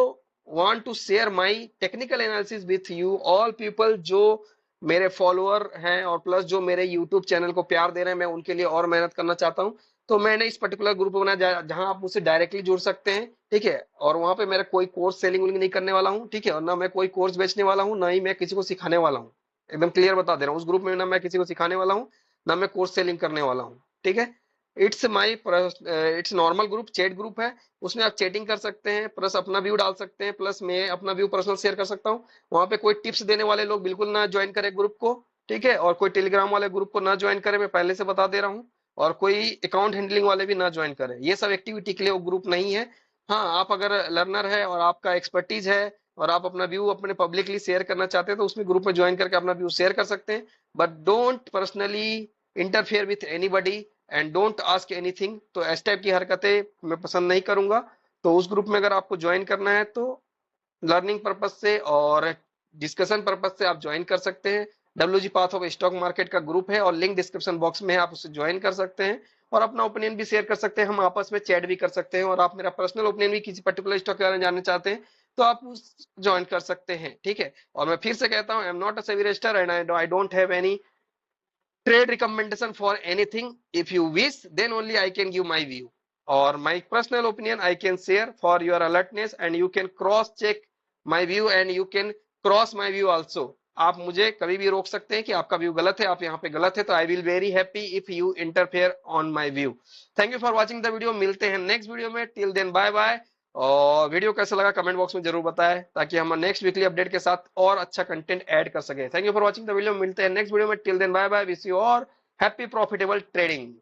want to share my technical analysis with you all people जो मेरे follower हैं और प्लस जो मेरे YouTube channel को प्यार दे रहे हैं, मैं उनके लिए और मेहनत करना चाहता हूं। तो मैंने इस पर्टिकुलर ग्रुप बनाया जहां आप मुझसे डायरेक्टली जुड़ सकते हैं, ठीक है। और वहां पे मेरा कोई कोर्स सेलिंग नहीं करने वाला हूँ, ठीक है। और ना मैं कोई कोर्स बेचने वाला हूँ, ना ही मैं किसी को सिखाने वाला हूँ, एकदम क्लियर बता दे रहा हूँ। उस ग्रुप में ना मैं किसी को सिखाने वाला हूँ, ना मैं कोर्स सेलिंग करने वाला हूँ, ठीक है। It's my it's normal group, chat group है। उसमें आप चैटिंग कर सकते हैं, प्लस अपना व्यू डाल सकते हैं, प्लस मैं अपना व्यू पर्सनल शेयर कर सकता हूँ। वहां पे कोई टिप्स देने वाले लोग बिल्कुल ना ज्वाइन करें ग्रुप को, ठीक है। और कोई टेलीग्राम वाले ग्रुप को ना ज्वाइन करें, मैं पहले से बता दे रहा हूँ। और कोई अकाउंट हैंडलिंग वाले भी ना ज्वाइन करें, ये सब एक्टिविटी के लिए वो ग्रुप नहीं है। हाँ, आप अगर लर्नर है और आपका एक्सपर्टीज है और आप अपना व्यू अपने पब्लिकली शेयर करना चाहते हैं तो उसमें ग्रुप में ज्वाइन करके अपना व्यू शेयर कर सकते हैं। But don't personally interfere with anybody and don't ask anything. तो इस टाइप की हरकतें मैं पसंद नहीं करूंगा। तो उस ग्रुप में अगर आपको ज्वाइन करना है तो लर्निंग पर्पज से और डिस्कशन पर्पज से आप ज्वाइन कर सकते हैं। W G path of stock market का ग्रुप है और लिंक डिस्क्रिप्शन बॉक्स में है, आप उससे ज्वाइन कर सकते हैं और अपना ओपिनियन भी शेयर कर सकते हैं। हम आपस में चैट भी कर सकते हैं और आप मेरा पर्सनल ओपिनियन भी किसी पर्टिकुलर स्टॉक के बारे में जानना चाहते हैं तो आप ज्वाइन कर सकते हैं, ठीक है। और मैं फिर से कहता हूँ, आई am not a SEBI register and I don't have any trade recommendation for anything. If you wish, then only I can give my view or my personal opinion I can share for your alertness, and you can cross check my view and you can cross my view also. आप मुझे कभी भी रोक सकते हैं कि आपका view गलत है, आप यहाँ पे गलत है, तो I will very happy if you interfere on my view. Thank you for watching the video, मिलते हैं नेक्स्ट वीडियो में, टिल देन बाय बाय। और वीडियो कैसा लगा कमेंट बॉक्स में जरूर बताएं ताकि हम नेक्स्ट वीकली अपडेट के साथ और अच्छा कंटेंट ऐड कर सके। Thank you for watching the video, मिलते हैं नेक्स्ट वीडियो में, till then bye bye, wish you और हैप्पी प्रॉफिटेबल ट्रेडिंग।